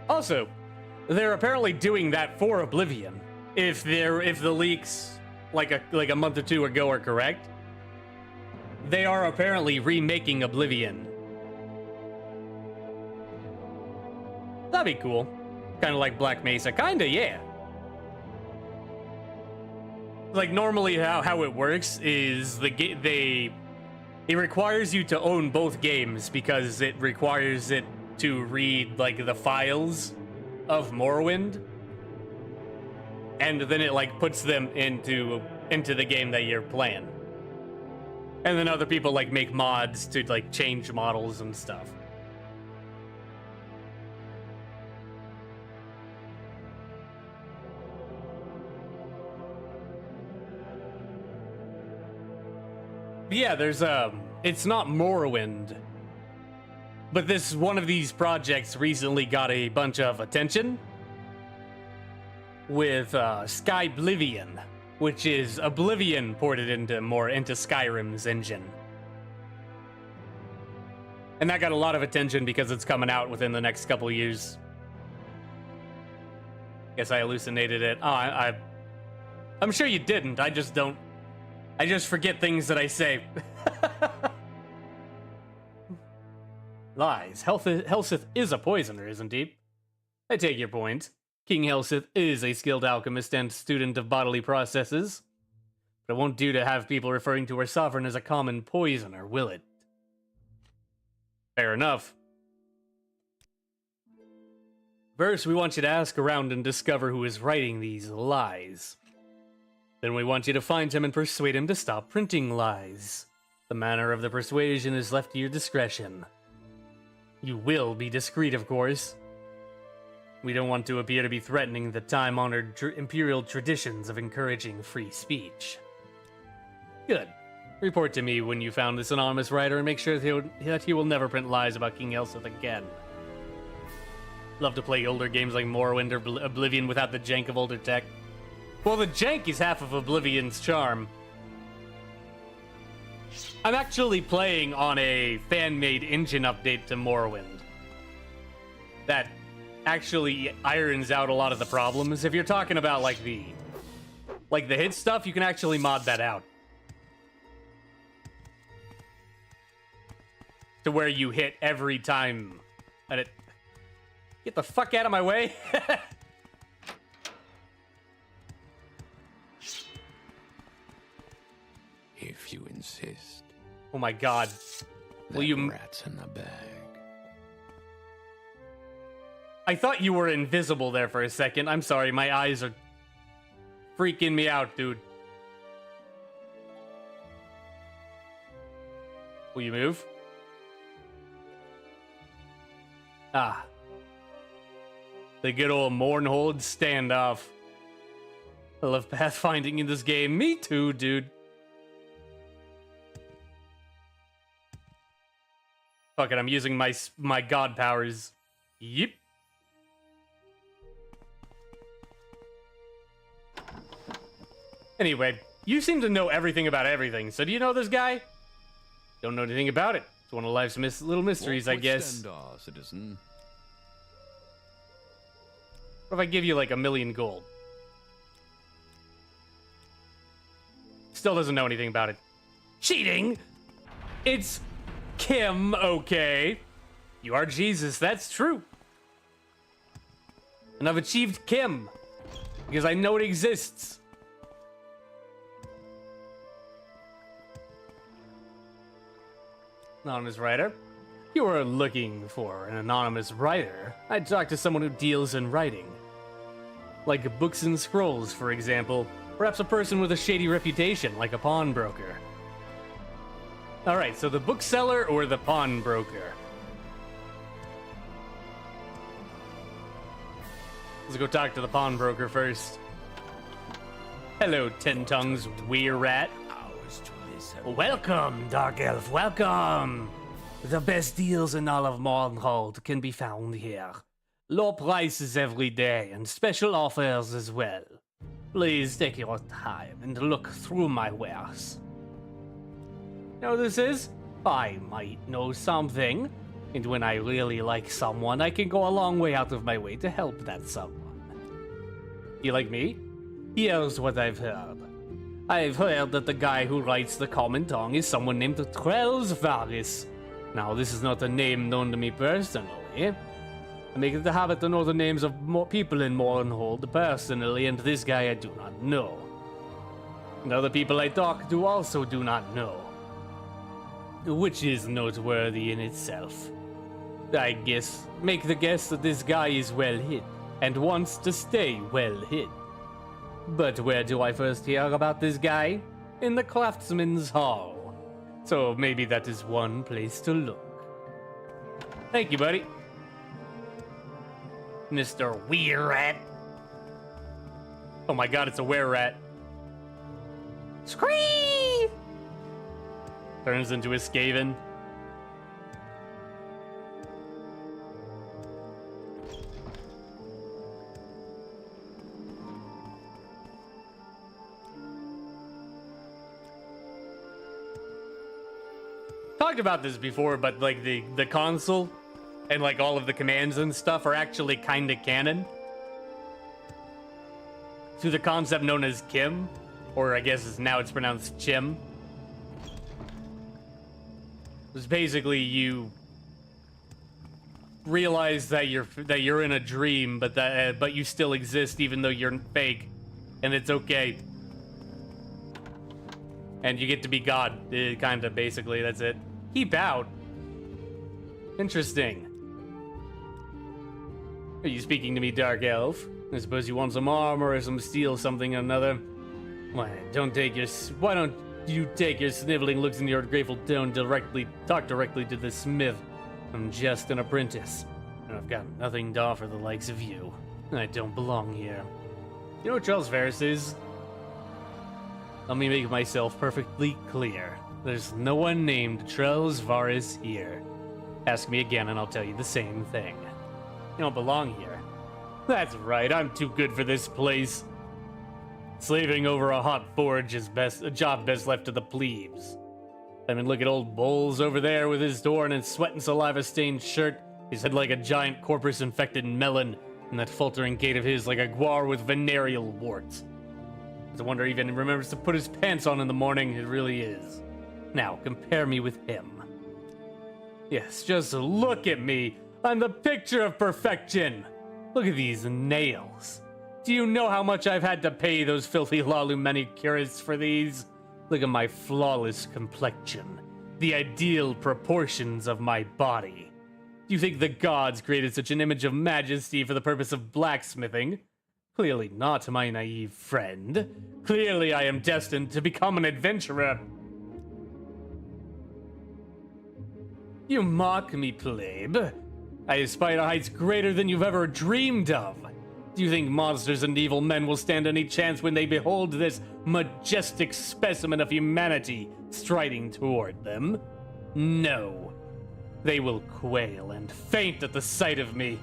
Also, they're apparently doing that for Oblivion. if the leaks like a month or two ago are correct, they are apparently remaking Oblivion. That'd be cool. Kind of like Black Mesa. Kinda, yeah. Like, normally how it works is it requires you to own both games because it requires it to read, like, the files of Morrowind. And then it, like, puts them into the game that you're playing. And then other people, like, make mods to, like, change models and stuff. Yeah, there's it's not Morrowind, but one of these projects recently got a bunch of attention with Skyblivion, which is Oblivion ported into Skyrim's engine. And that got a lot of attention because it's coming out within the next couple years. Guess I hallucinated it. Oh, I'm sure you didn't. I just forget things that I say. Lies. Helsith is a poisoner, isn't he? I take your point. King Helsith is a skilled alchemist and student of bodily processes. But it won't do to have people referring to our sovereign as a common poisoner, will it? Fair enough. First, we want you to ask around and discover who is writing these lies. Then we want you to find him and persuade him to stop printing lies. The manner of the persuasion is left to your discretion. You will be discreet, of course. We don't want to appear to be threatening the time-honored imperial traditions of encouraging free speech. Good. Report to me when you found this anonymous writer and make sure that he will never print lies about King Elsith again. Love to play older games like Morrowind or Oblivion without the jank of older tech. Well, the jank is half of Oblivion's charm. I'm actually playing on a fan-made engine update to Morrowind that actually irons out a lot of the problems. If you're talking about like the hit stuff, you can actually mod that out to where you hit every time and it get the fuck out of my way. If you insist. Oh my god. Will you... Rats in the bag. I thought you were invisible there for a second. I'm sorry, my eyes are freaking me out, dude. Will you move? Ah. The good old Mournhold standoff. I love pathfinding in this game. Me too, dude. Fuck it, I'm using my god powers. Yep. Anyway, you seem to know everything about everything, so do you know this guy? Don't know anything about it. It's one of life's little mysteries, I guess. Citizen. What if I give you like 1,000,000 gold? Still doesn't know anything about it. Cheating? It's Kim, okay. You are Jesus, that's true. And I've achieved Kim because I know it exists. Anonymous writer. You are looking for an anonymous writer. I'd talk to someone who deals in writing. Like books and scrolls, for example. Perhaps a person with a shady reputation, like a pawnbroker. Alright, so the bookseller or the pawnbroker? Let's go talk to the pawnbroker first. Hello, Ten Tongues Weir Rat. Welcome, Dark Elf, welcome! The best deals in all of Mournhold can be found here. Low prices every day and special offers as well. Please take your time and look through my wares. You know what this is? I might know something, and when I really like someone, I can go a long way out of my way to help that someone. You like me? Here's what I've heard. I've heard that the guy who writes the common tongue is someone named Trellsvaris. Now, this is not a name known to me personally. I make it a habit to know the names of more people in Mournhold personally, and this guy I do not know. And other people I talk to also do not know. Which is noteworthy in itself. I guess, make the guess that this guy is well hid, and wants to stay well hid. But where do I first hear about this guy? In the Craftsman's Hall. So maybe that is one place to look. Thank you, buddy. Mr. Weirrat. Oh my god, it's a were-rat. Scree! Turns into a Skaven. Talked about this before, but like the console and like all of the commands and stuff are actually kind of canon to the concept known as Kim, or I guess now it's pronounced Chim. It's basically you realize that you're in a dream, but you still exist even though you're fake, and it's okay. And you get to be God, kind of, basically, that's it. Keep out. Interesting. Are you speaking to me, Dark Elf? I suppose you want some armor or some steel, something or another. Why don't you take your sniveling looks and your grateful tone talk directly to the smith? I'm just an apprentice, and I've got nothing to offer the likes of you. I don't belong here. You know what Charles Ferris is? Let me make myself perfectly clear. There's no one named Trellsvaris here. Ask me again and I'll tell you the same thing. You don't belong here. That's right, I'm too good for this place. Slaving over a hot forge is a job best left to the plebes. I mean, look at old Bowles over there with his torn and sweat and saliva-stained shirt, his head like a giant corpus-infected melon, and that faltering gait of his like a guar with venereal warts. It's a wonder he even remembers to put his pants on in the morning. It really is. Now, compare me with him. Yes, just look at me. I'm the picture of perfection. Look at these nails. Do you know how much I've had to pay those filthy Lalu manicurists for these? Look at my flawless complexion. The ideal proportions of my body. Do you think the gods created such an image of majesty for the purpose of blacksmithing? Clearly not, my naive friend. Clearly I am destined to become an adventurer. You mock me, plebe. I aspire to heights greater than you've ever dreamed of. Do you think monsters and evil men will stand any chance when they behold this majestic specimen of humanity striding toward them? No. They will quail and faint at the sight of me.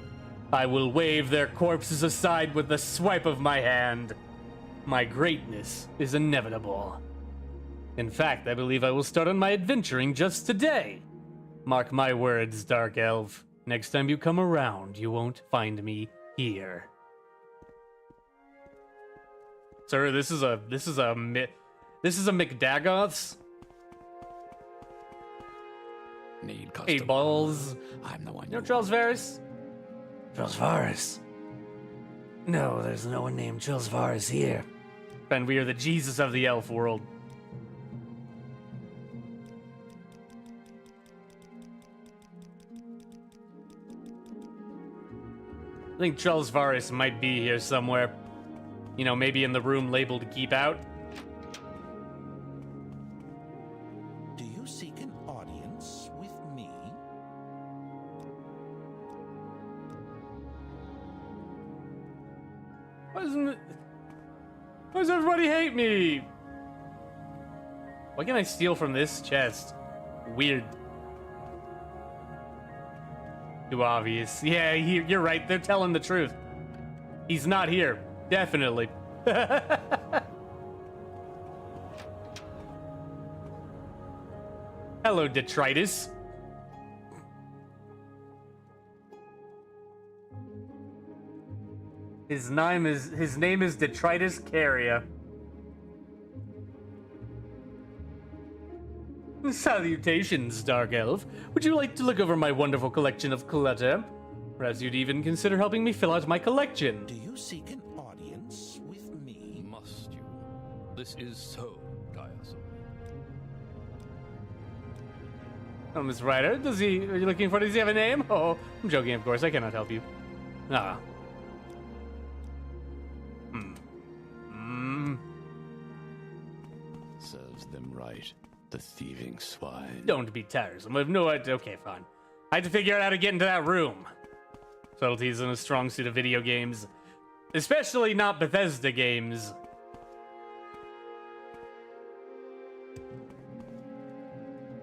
I will wave their corpses aside with the swipe of my hand. My greatness is inevitable. In fact, I believe I will start on my adventuring just today. Mark my words, Dark Elf. Next time you come around, you won't find me here. Sir, this is a McDagoth's. Need custom Hey, balls. armor. I'm the one You know Trellsvaris? Trellsvaris? No, there's no one named Trellsvaris here. And we are the Jesus of the elf world. I think Trellsvaris might be here somewhere. You know, maybe in the room labeled Keep Out. Do you seek an audience with me? Why does everybody hate me? What can I steal from this chest? Weird. Too obvious. Yeah, you're right. They're telling the truth. He's not here. Definitely. Hello, detritus. His name is Detritus Carrier. Salutations, Dark Elf. Would you like to look over my wonderful collection of clutter? Perhaps you'd even consider helping me fill out my collection. Do you seek an audience with me? Must you? This is so tiresome. Oh, Miss Ryder, are you looking for, does he have a name? Oh, I'm joking, of course, I cannot help you. Ah. Serves them right. The thieving swine. Don't be tiresome. I have no idea. Okay, fine. I had to figure out how to get into that room. Subtleties in a strong suit of video games. Especially not Bethesda games.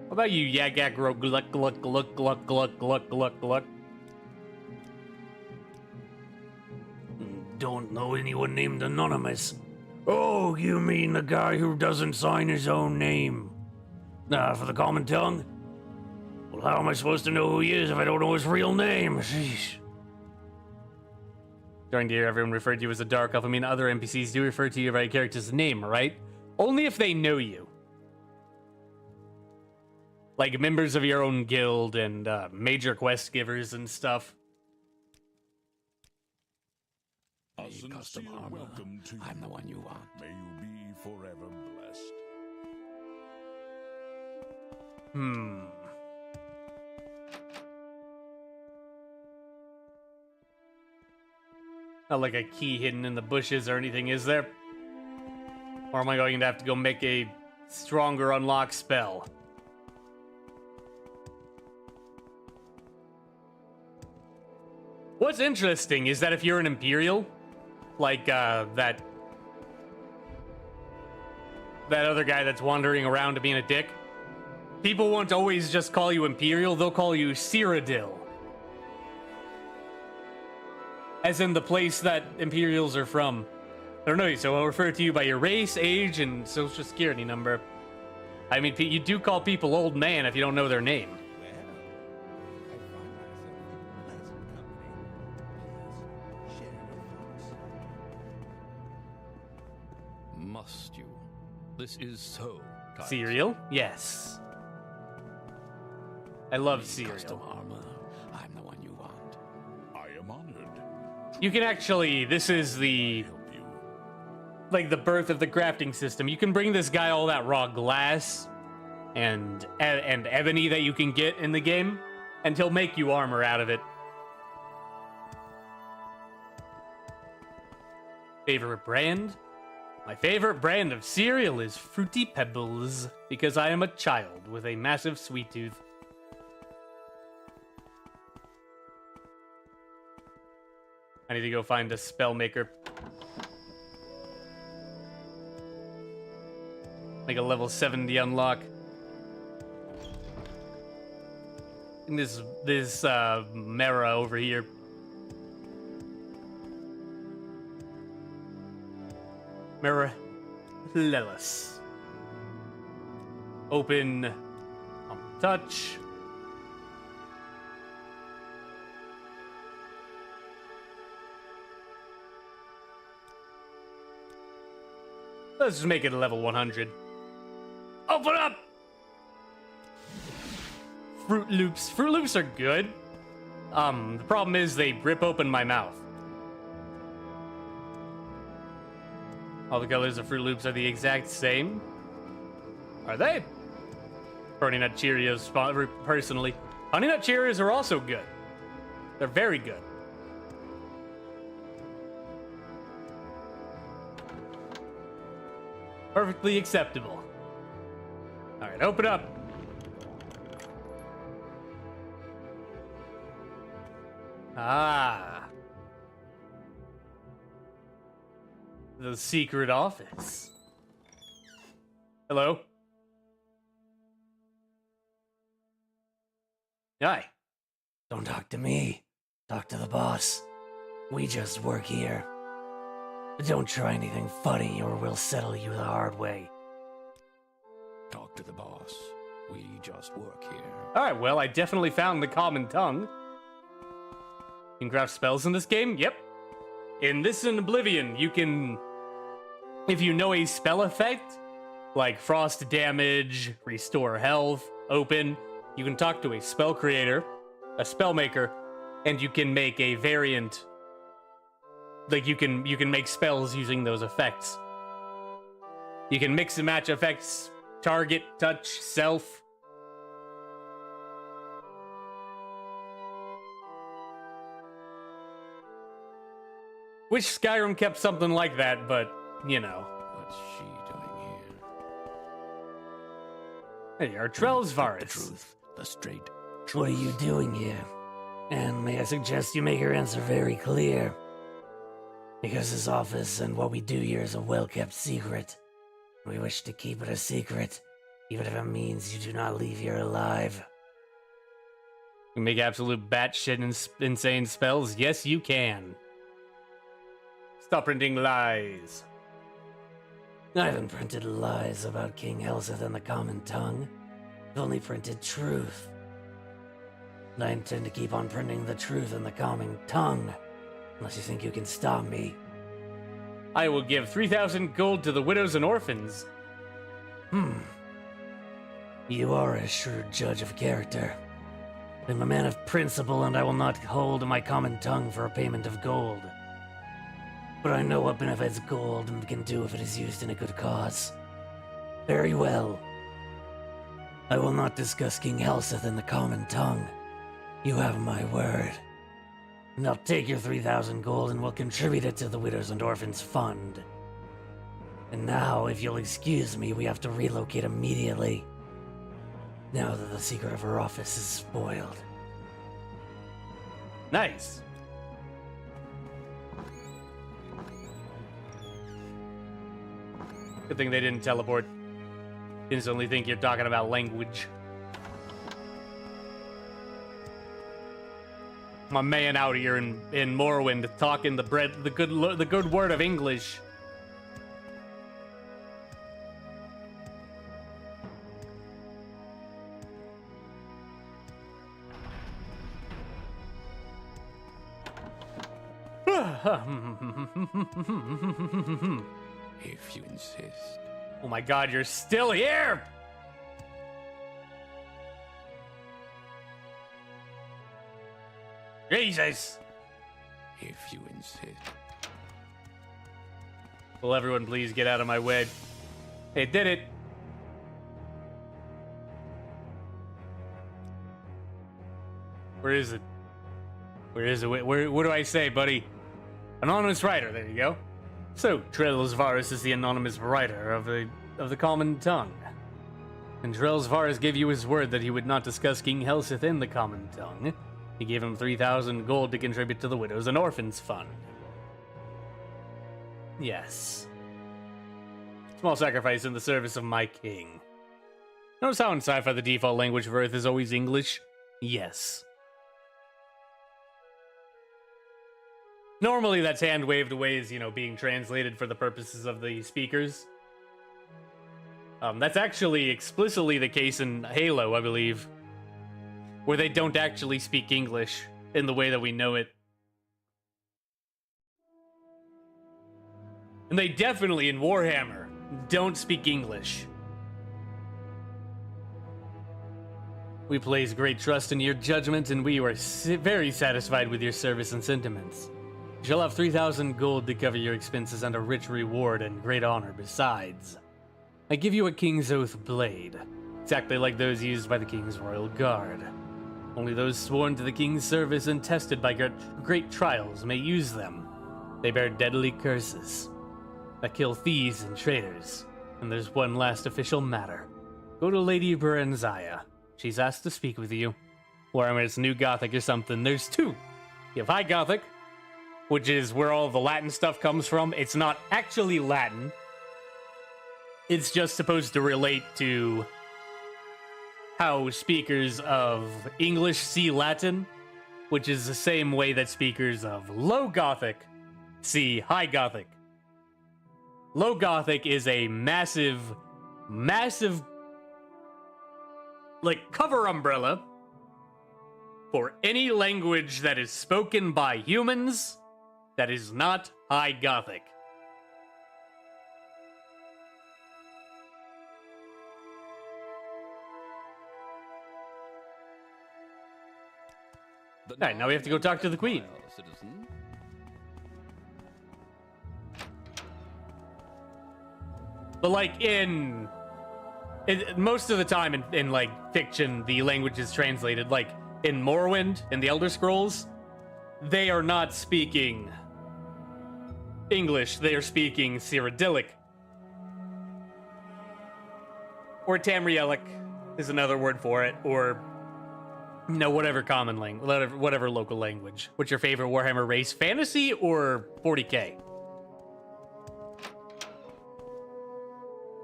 What about you, Yagak Gluck Gluck Gluck Gluck Gluck Gluck Gluck Gluck? Don't know anyone named Anonymous. Oh, you mean the guy who doesn't sign his own name? For the common tongue? Well, how am I supposed to know who he is if I don't know his real name? Sheesh. During the year, everyone referred to you as a Dark Elf. I mean, other NPCs do refer to you by your character's name, right? Only if they know you. Like members of your own guild and major quest givers and stuff. Need custom armor. I'm the one you want. May you be forever blessed. Not like a key hidden in the bushes or anything, is there? Or am I going to have to go make a stronger unlock spell? What's interesting is that if you're an Imperial, like that other guy that's wandering around to being a dick, people won't always just call you Imperial, they'll call you Cyrodiil. As in the place that Imperials are from. I don't know, so I'll refer to you by your race, age, and social security number. I mean, you do call people old man if you don't know their name. Must you? This is so tiresome. Cereal? Yes. I love Custom cereal. armor. I'm the one you want. I am honored. You can actually, this is the, Help you. like the birth of the crafting system. You can bring this guy all that raw glass and ebony that you can get in the game, and he'll make you armor out of it. Favorite brand? My favorite brand of cereal is Fruity Pebbles, because I am a child with a massive sweet tooth. I need to go find a spell maker. Make a level 70 unlock. And this Mera over here. Mera Lelis. Open. Touch. Let's just make it a level 100. Open up! Fruit Loops. Fruit Loops are good. The problem is they rip open my mouth. All the colors of Fruit Loops are the exact same. Are they? Honey Nut Cheerios, personally. Honey Nut Cheerios are also good. They're very good. Perfectly acceptable. Alright, open up. Ah. The secret office. Hello? Hi. Don't talk to me. Talk to the boss. We just work here. But don't try anything funny or we'll settle you the hard way. Talk to the boss. We just work here. Alright, well, I definitely found the common tongue. You can craft spells in this game? Yep. In this in Oblivion, you can, if you know a spell effect, like frost damage, restore health, open, you can talk to a spell creator, a spell maker, and you can make a variant. Like you can make spells using those effects. You can mix and match effects, target, touch, self. Wish Skyrim kept something like that, but, you know. What's she doing here? Hey, our Trell's The Varus. truth, the straight truth. What are you doing here? And may I suggest you make your answer very clear? Because this office and what we do here is a well-kept secret. We wish to keep it a secret, even if it means you do not leave here alive. You make absolute batshit insane spells? Yes, you can. Stop printing lies. I haven't printed lies about King Helseth and the common tongue. I've only printed truth. And I intend to keep on printing the truth in the common tongue, unless you think you can stop me. I will give 3,000 gold to the widows and orphans. You are a shrewd judge of character. I'm a man of principle, and I will not hold my common tongue for a payment of gold. But I know what benefits gold can do if it is used in a good cause. Very well. I will not discuss King Helseth in the common tongue. You have my word. And I'll take your 3,000 gold and will contribute it to the Widows and Orphans Fund. And now, if you'll excuse me, we have to relocate immediately. Now that the secret of her office is spoiled. Nice. Good thing they didn't teleport. Instantly think you're talking about language. My man out here in Morrowind talking the good word of English. If you insist. Oh my god, you're still here! Jesus! If you insist. Will everyone please get out of my way? It did it! Where is it? Where is it? What do I say, buddy? Anonymous writer, there you go. So, Trell's Varus is the anonymous writer of the common tongue. And Trell's Varus gave you his word that he would not discuss King Helseth in the common tongue. He gave him 3,000 gold to contribute to the Widows and Orphans Fund. Yes. Small sacrifice in the service of my king. Notice how in sci-fi the default language of Earth is always English? Yes. Normally that's hand-waved away as, being translated for the purposes of the speakers. That's actually explicitly the case in Halo, I believe. Where they don't actually speak English in the way that we know it. And they definitely, in Warhammer, don't speak English. We place great trust in your judgment, and we are very satisfied with your service and sentiments. You shall have 3,000 gold to cover your expenses and a rich reward and great honor besides. I give you a King's Oath blade, exactly like those used by the King's Royal Guard. Only those sworn to the King's service and tested by great trials may use them. They bear deadly curses that kill thieves and traitors. And there's one last official matter. Go to Lady Berenzia. She's asked to speak with you. Or it's New Gothic or something. There's two. You have High Gothic, which is where all the Latin stuff comes from. It's not actually Latin. It's just supposed to relate to how speakers of English see Latin, which is the same way that speakers of Low Gothic see High Gothic. Low Gothic is a massive, cover umbrella for any language that is spoken by humans That is not High Gothic. Alright, now we have to go talk to the Queen. Citizen. But like most of the time in like fiction, the language is translated. Like in Morrowind, in the Elder Scrolls, they are not speaking English, they are speaking Cyrodiilic. Or Tamrielic is another word for it, or whatever common language, whatever local language. What's your favorite Warhammer race? Fantasy or 40k?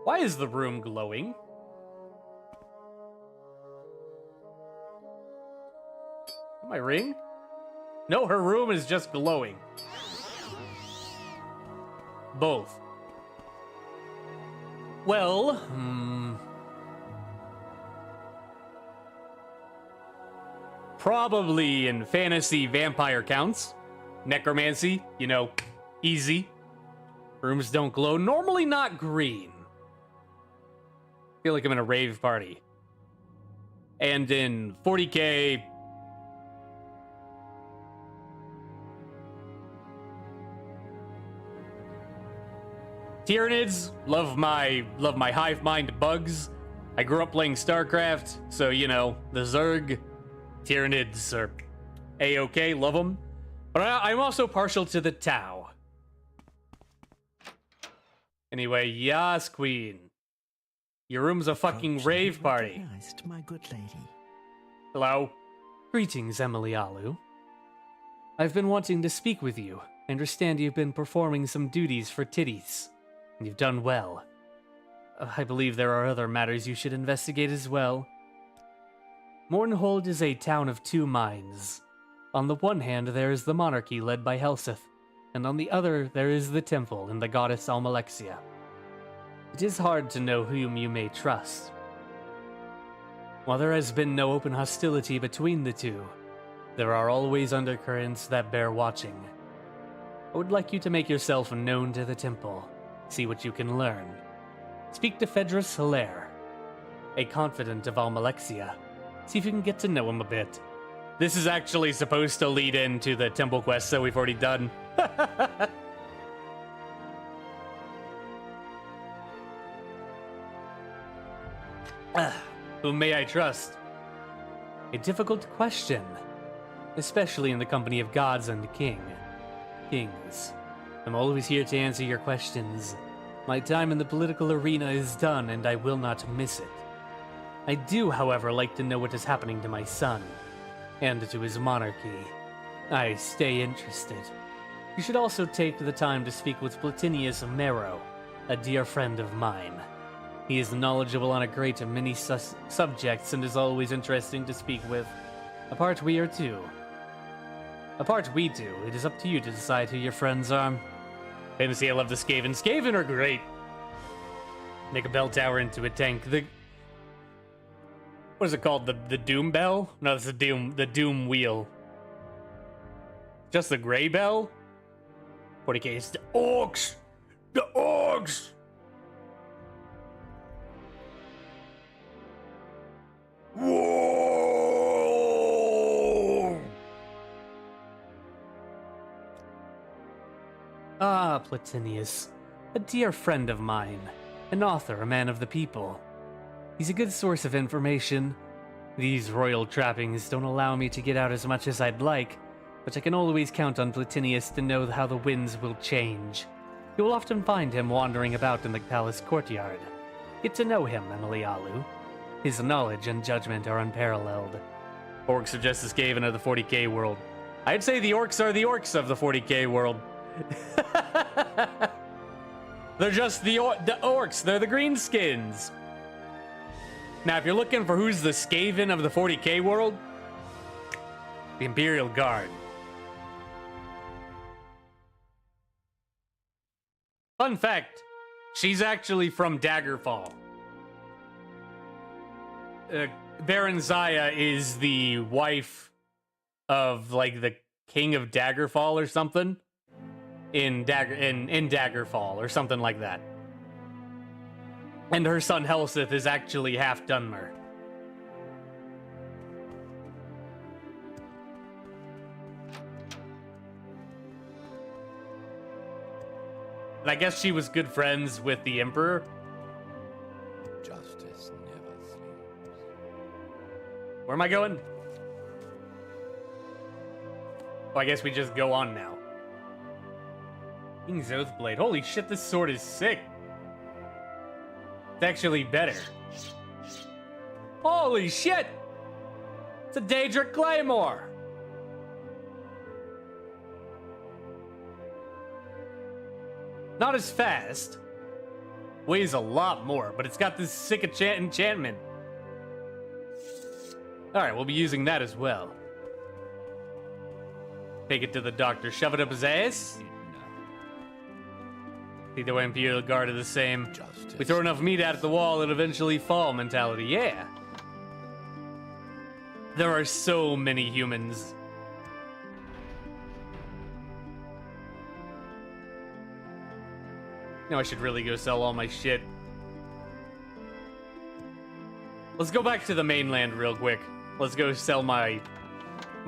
Why is the room glowing? My ring? No, her room is just glowing. Both. Well, probably in fantasy vampire counts. Necromancy, easy. Rooms don't glow. Normally not green. Feel like I'm in a rave party. And in 40k, Tyranids, love my hive mind bugs. I grew up playing StarCraft, so the Zerg, Tyranids are a-okay, love them. But I'm also partial to the Tau. Anyway, yas, Queen. Your room's a fucking rave party. Recognized, my good lady. Hello? Greetings, Aliulo. I've been wanting to speak with you. I understand you've been performing some duties for TES, and you've done well. I believe there are other matters you should investigate as well. Mornhold is a town of two minds. On the one hand, there is the monarchy led by Helseth, and on the other, there is the temple and the goddess Almalexia. It is hard to know whom you may trust. While there has been no open hostility between the two, there are always undercurrents that bear watching. I would like you to make yourself known to the temple, see what you can learn. Speak to Phaedrus Hilaire, a confidant of Almalexia. See if you can get to know him a bit. This is actually supposed to lead into the temple quest that we've already done. Whom may I trust? A difficult question, especially in the company of gods and kings. I'm always here to answer your questions. My time in the political arena is done, and I will not miss it. I do, however, like to know what is happening to my son, and to his monarchy. I stay interested. You should also take the time to speak with Platinius Mero, a dear friend of mine. He is knowledgeable on a great many subjects and is always interesting to speak with. Apart we do. It is up to you to decide who your friends are. Fantasy, I love the Skaven. Skaven are great. Make a bell tower into a tank. What is it called? The Doom Bell? No, it's the Doom Wheel. Just the Grey Bell? 40k, it's the Orcs! The Orcs! Whoa! Ah, Platinius, a dear friend of mine, an author, a man of the people. He's a good source of information. These royal trappings don't allow me to get out as much as I'd like, but I can always count on Platinius to know how the winds will change. You will often find him wandering about in the palace courtyard. Get to know him, Aliulo. His knowledge and judgment are unparalleled. Orcs are just as Skaven of the 40k world. I'd say the orcs are the orcs of the 40k world. They're just the orcs. They're the greenskins. Now, if you're looking for who's the Skaven of the 40k world, the Imperial Guard. Fun fact, she's actually from Daggerfall. Baron Zaya is the wife of, like, the King of Daggerfall or something. in Daggerfall or something like that. And her son Helseth is actually half Dunmer. And I guess she was good friends with the Emperor. Justice never sleeps. Where am I going? Oh, I guess we just go on now. King's Oathblade. Holy shit, this sword is sick. It's actually better. Holy shit! It's a Daedric Claymore! Not as fast. Weighs a lot more, but it's got this sick enchantment. Alright, we'll be using that as well. Take it to the doctor, shove it up his ass. Either way, Imperial Guard are the same. Justice. We throw enough meat at the wall, it'll eventually fall mentality. Yeah. There are so many humans. Now I should really go sell all my shit. Let's go back to the mainland real quick. Let's go sell my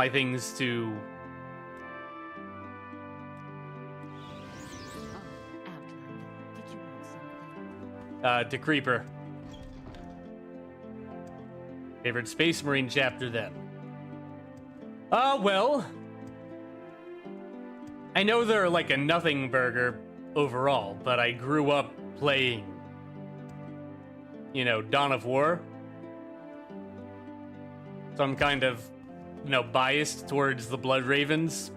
things to... to Creeper. Favorite Space Marine chapter then? Well... I know they're like a nothing burger overall, but I grew up playing, you know, Dawn of War. So I'm kind of, you know, biased towards the Blood Ravens.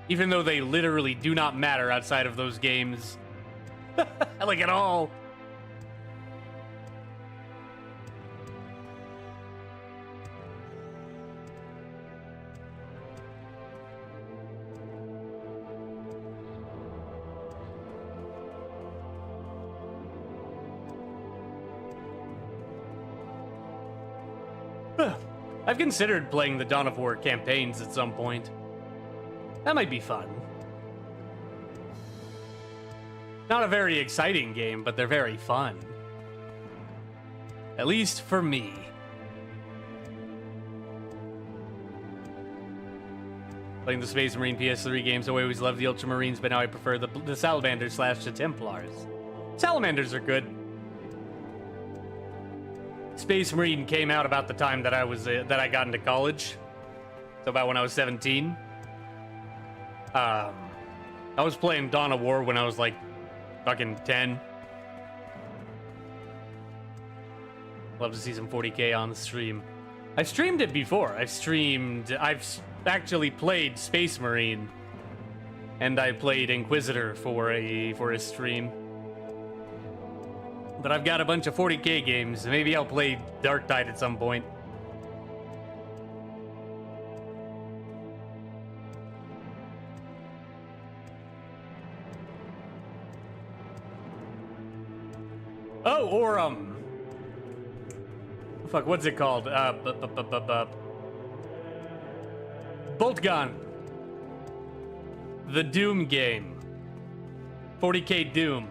Even though they literally do not matter outside of those games. Like at all. I've considered playing the Dawn of War campaigns at some point. That might be fun. Not a very exciting game, but they're very fun. At least for me. Playing the Space Marine PS3 games, I always loved the Ultramarines, but now I prefer the Salamanders / the Templars. Salamanders are good. Space Marine came out about the time that I got into college. So about when I was 17. I was playing Dawn of War when I was like fucking 10. Love to see some 40k on the stream. I've streamed it before. I've actually played Space Marine, and I played Inquisitor for a stream. But I've got a bunch of 40k games. Maybe I'll play Dark Tide at some point. Oh, or fuck, what's it called? Bolt Gun. The Doom game. 40k Doom.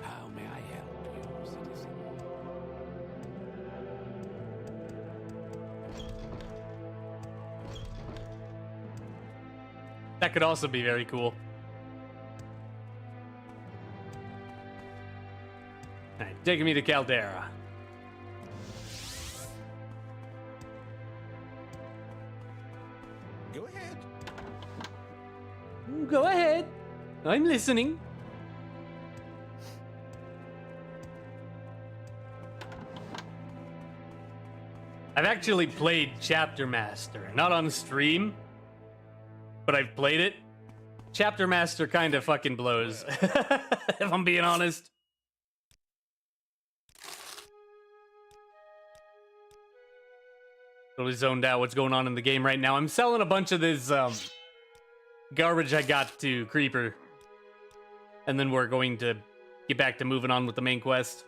How may I help you, citizen? That could also be very cool. Alright, taking me to Caldera. Go ahead. Go ahead. I'm listening. I've actually played Chapter Master, not on stream, but I've played it. Chapter Master kind of fucking blows, if I'm being honest. Totally zoned out what's going on in the game right now. I'm selling a bunch of this, garbage I got to Creeper. And then we're going to get back to moving on with the main quest.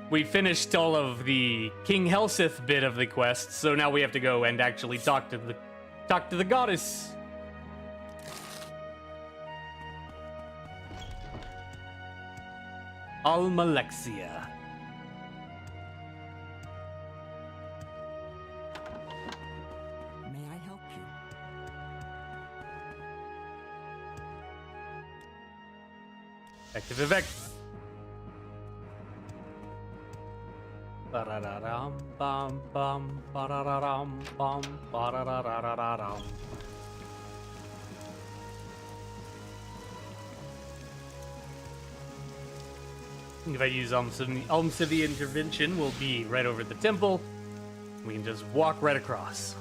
We finished all of the King Helsith bit of the quest, so now we have to go and actually talk to the goddess. Almalexia. May I help you? Active effect. Ba-da-da-dum, bum, bum, ba-da-da-dum, bum, ba-da-da-da-da-dum. If I use Almsivy intervention, we'll be right over the temple. We can just walk right across.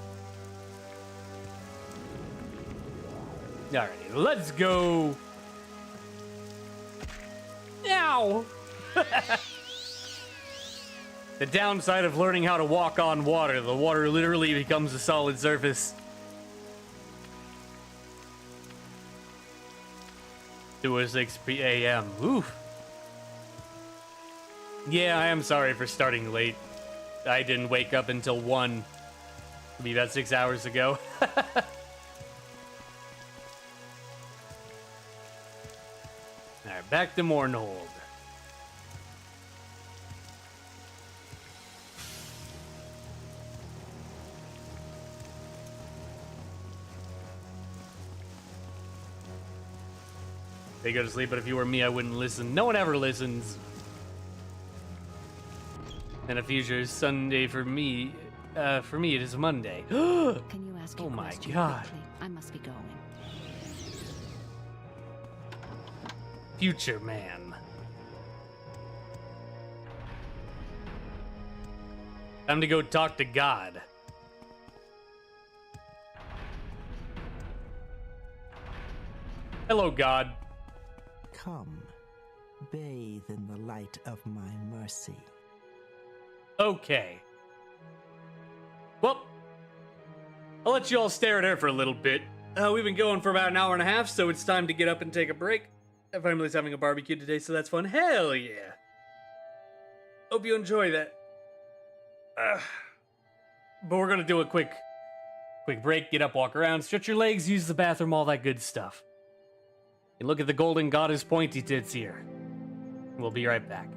Alrighty, let's go. Ow! The downside of learning how to walk on water, the water literally becomes a solid surface. 2:06 p.m. Oof. Yeah, I am sorry for starting late. I didn't wake up until 1. It'll be about 6 hours ago. Alright, back to Mournhold. They go to sleep, but if you were me, I wouldn't listen. No one ever listens. And a future is Sunday for me. For me, it is Monday. Can you ask your Oh my question God. quickly? I must be going. Future man. Time to go talk to God. Hello, God. Come, bathe in the light of my mercy. Okay. Well, I'll let you all stare at her for a little bit. We've been going for about an hour and a half, so it's time to get up and take a break. My family's having a barbecue today, so that's fun. Hell yeah. Hope you enjoy that. But we're gonna do a quick break, get up, walk around, stretch your legs, use the bathroom, all that good stuff. And look at the golden goddess pointy tits here. We'll be right back.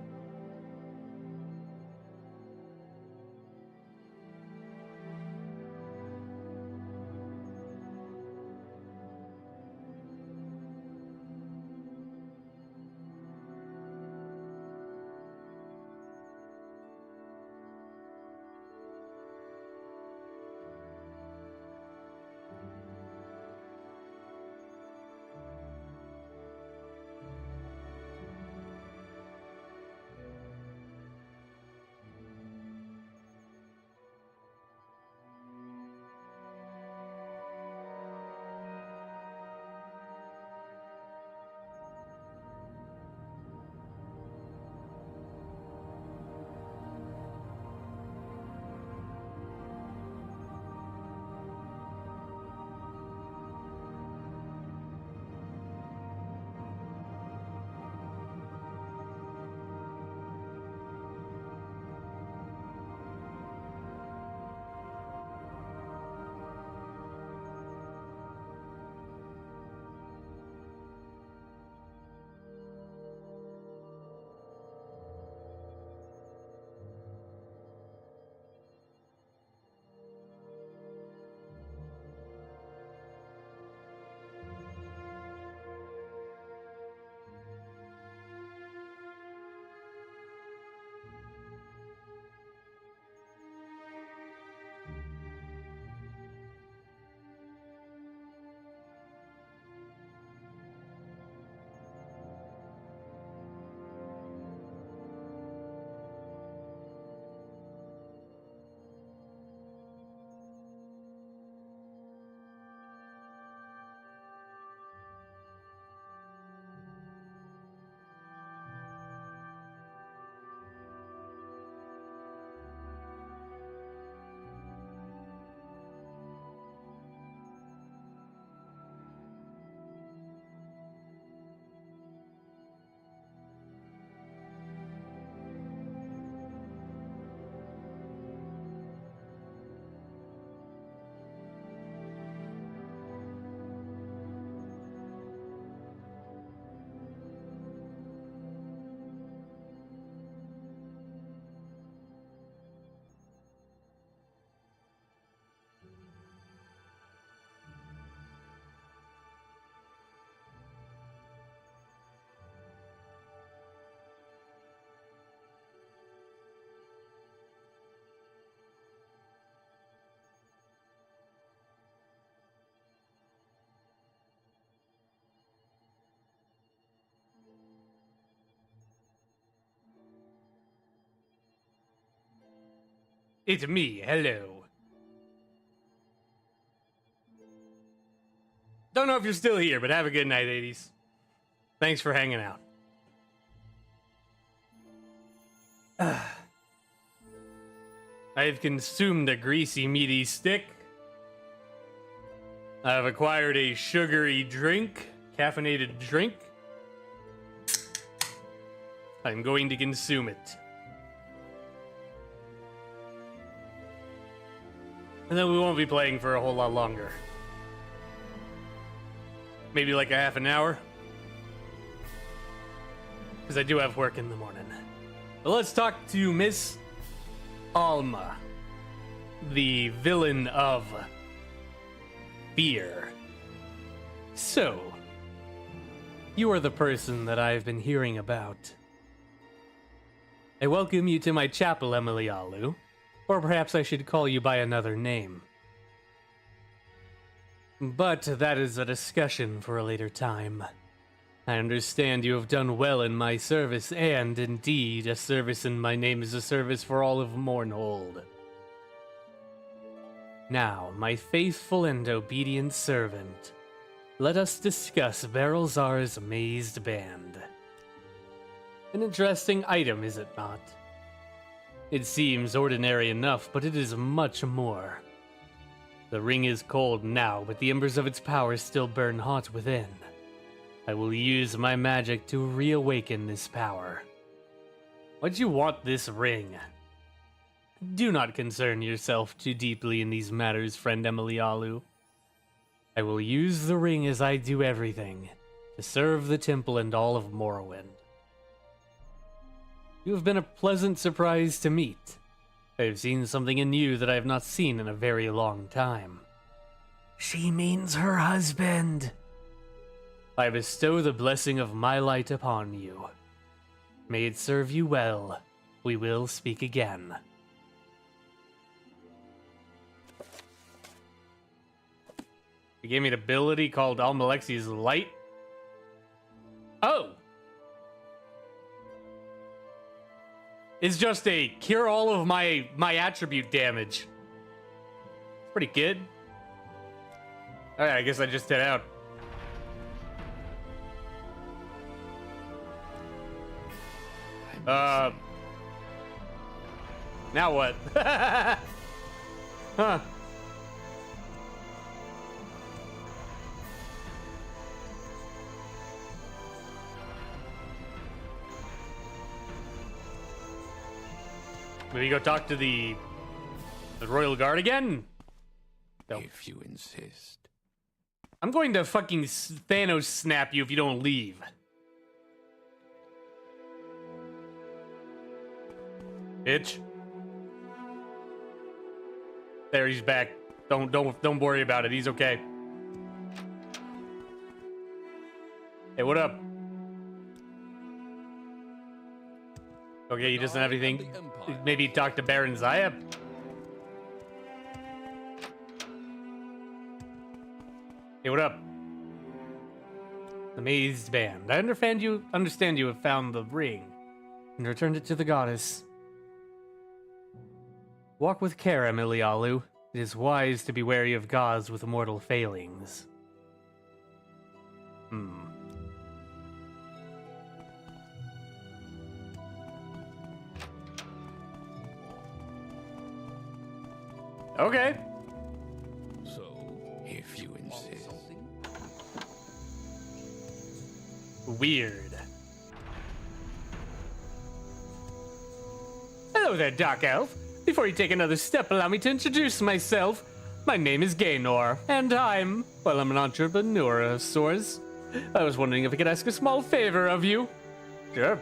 It's me, hello. Don't know if you're still here, but have a good night, ladies. Thanks for hanging out. I've consumed a greasy, meaty stick. I've acquired a sugary drink, caffeinated drink. I'm going to consume it. And then we won't be playing for a whole lot longer. Maybe like a half an hour. Because I do have work in the morning. But let's talk to Miss Alma, the villain of Fear. So, you are the person that I've been hearing about. I welcome you to my chapel, Aliulo, or perhaps I should call you by another name. But that is a discussion for a later time. I understand you have done well in my service, and indeed, a service in my name is a service for all of Mournhold. Now, my faithful and obedient servant, let us discuss Barrelzar's Mazed Band. An interesting item, is it not? It seems ordinary enough, but it is much more. The ring is cold now, but the embers of its power still burn hot within. I will use my magic to reawaken this power. Why'd you want this ring? Do not concern yourself too deeply in these matters, friend Aliulo. I will use the ring as I do everything, to serve the temple and all of Morrowind. You have been a pleasant surprise to meet. I have seen something in you that I have not seen in a very long time. She means her husband. I bestow the blessing of my light upon you. May it serve you well. We will speak again. He gave me an ability called Almalexi's Light. Oh! It's just a cure all of my attribute damage. Pretty good. Alright, I guess I just head out. Now what? Huh. Maybe go talk to the Royal Guard again? No. If you insist. I'm going to fucking Thanos snap you if you don't leave. Bitch. There, he's back. Don't worry about it. He's okay. Hey, what up? Okay, he doesn't have anything. Maybe talk to Baron Zaya. Hey, what up? The Mazed Band. I understand you have found the ring and returned it to the goddess. Walk with care, Aliulo. It is wise to be wary of gods with mortal failings. Okay. So, if you insist. Weird. Hello there, Dark Elf. Before you take another step, allow me to introduce myself. My name is Gaynor, and I'm an entrepreneur of sorts. I was wondering if I could ask a small favor of you. Sure.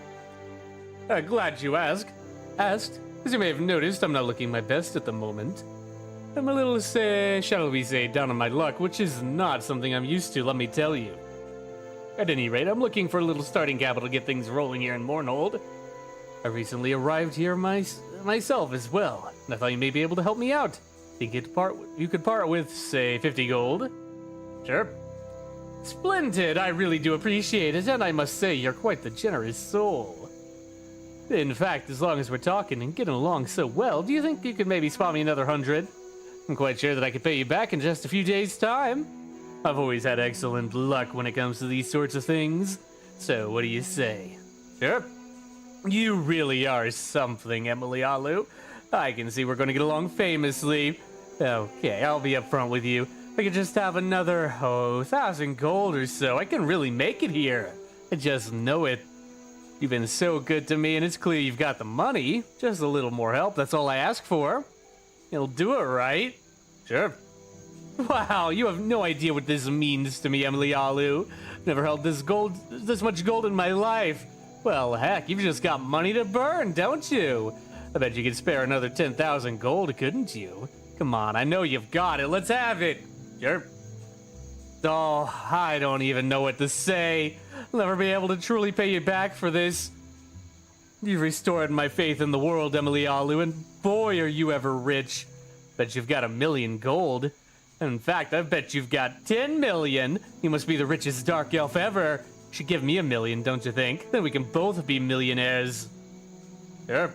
Glad you asked. As you may have noticed, I'm not looking my best at the moment. I'm a little, shall we say, down on my luck, which is not something I'm used to, let me tell you. At any rate, I'm looking for a little starting capital to get things rolling here in Mournhold. I recently arrived here myself as well, and I thought you may be able to help me out. Think you could part with, say, 50 gold? Sure. Splendid, I really do appreciate it, and I must say you're quite the generous soul. In fact, as long as we're talking and getting along so well, do you think you could maybe spot me another 100? I'm quite sure that I could pay you back in just a few days' time. I've always had excellent luck when it comes to these sorts of things. So, what do you say? Sure. You really are something, Aliulo. I can see we're going to get along famously. Okay, I'll be upfront with you. If I could just have another, 1,000 gold or so, I can really make it here. I just know it. You've been so good to me, and it's clear you've got the money. Just a little more help, that's all I ask for. You'll do it, right? Sure. Wow, you have no idea what this means to me, Aliulo. Never held this much gold in my life. Well, heck, you've just got money to burn, don't you? I bet you could spare another 10,000 gold, couldn't you? Come on, I know you've got it. Let's have it. Sure. Oh, I don't even know what to say. I'll never be able to truly pay you back for this. You've restored my faith in the world, Aliulo, and boy, are you ever rich. Bet you've got 1,000,000 gold. In fact, I bet you've got 10 million. You must be the richest dark elf ever. You should give me 1,000,000, don't you think? Then we can both be millionaires. Sure.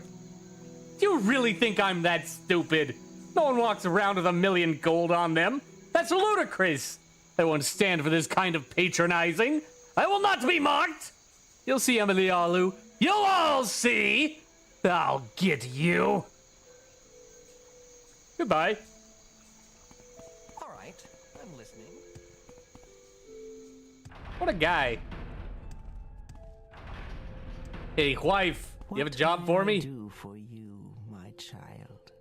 Do you really think I'm that stupid? No one walks around with 1,000,000 gold on them. That's ludicrous. I won't stand for this kind of patronizing. I will not be mocked. You'll see, Aliulo. You'll all see. I'll get you. Goodbye. All right, I'm listening. What a guy. Hey, wife, you have a job for me? What can I do for you, my child?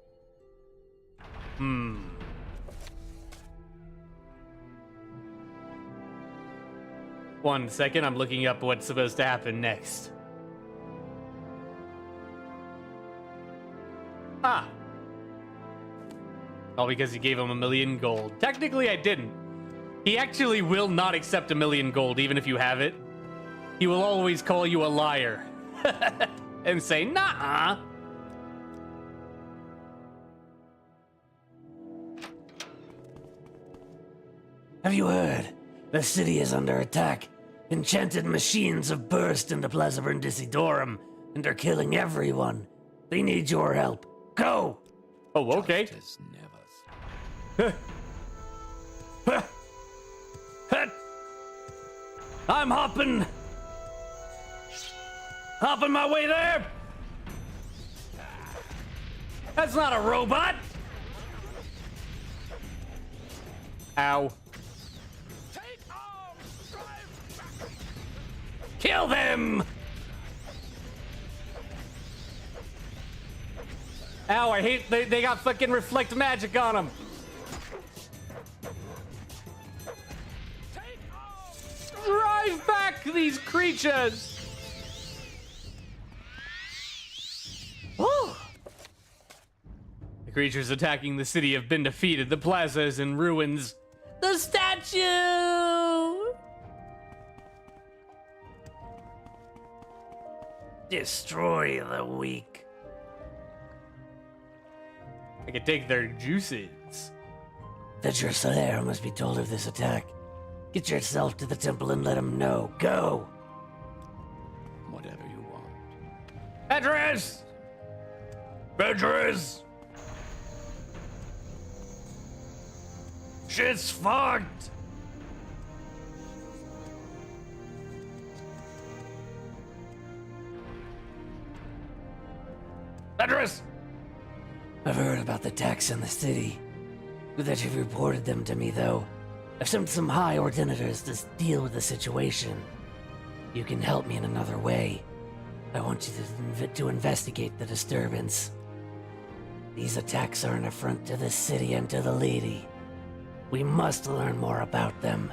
One second, I'm looking up what's supposed to happen next. Ah. All because you gave him 1,000,000 gold. Technically, I didn't. He actually will not accept 1,000,000 gold, even if you have it. He will always call you a liar. And say, nah. Have you heard? The city is under attack. Enchanted machines have burst into Plaza Brindisidorum and are killing everyone. They need your help. Go! Oh, okay. Justice never. I'm hopping my way there. That's not a robot. Ow. Kill them! Ow, I hate they got fucking reflect magic on them. Drive back these creatures! Woo! The creatures attacking the city have been defeated. The plaza is in ruins. The statue! Destroy the weak. I could take their juices. The Jerusalem must be told of this attack. Get yourself to the temple and let them know. Go! Whatever you want. Address! Bedress! Shit's fucked! Address! I've heard about the attacks in the city. Good that you've reported them to me, though. I've sent some high ordinators to deal with the situation. You can help me in another way. I want you to investigate the disturbance. These attacks are an affront to the city and to the lady. We must learn more about them.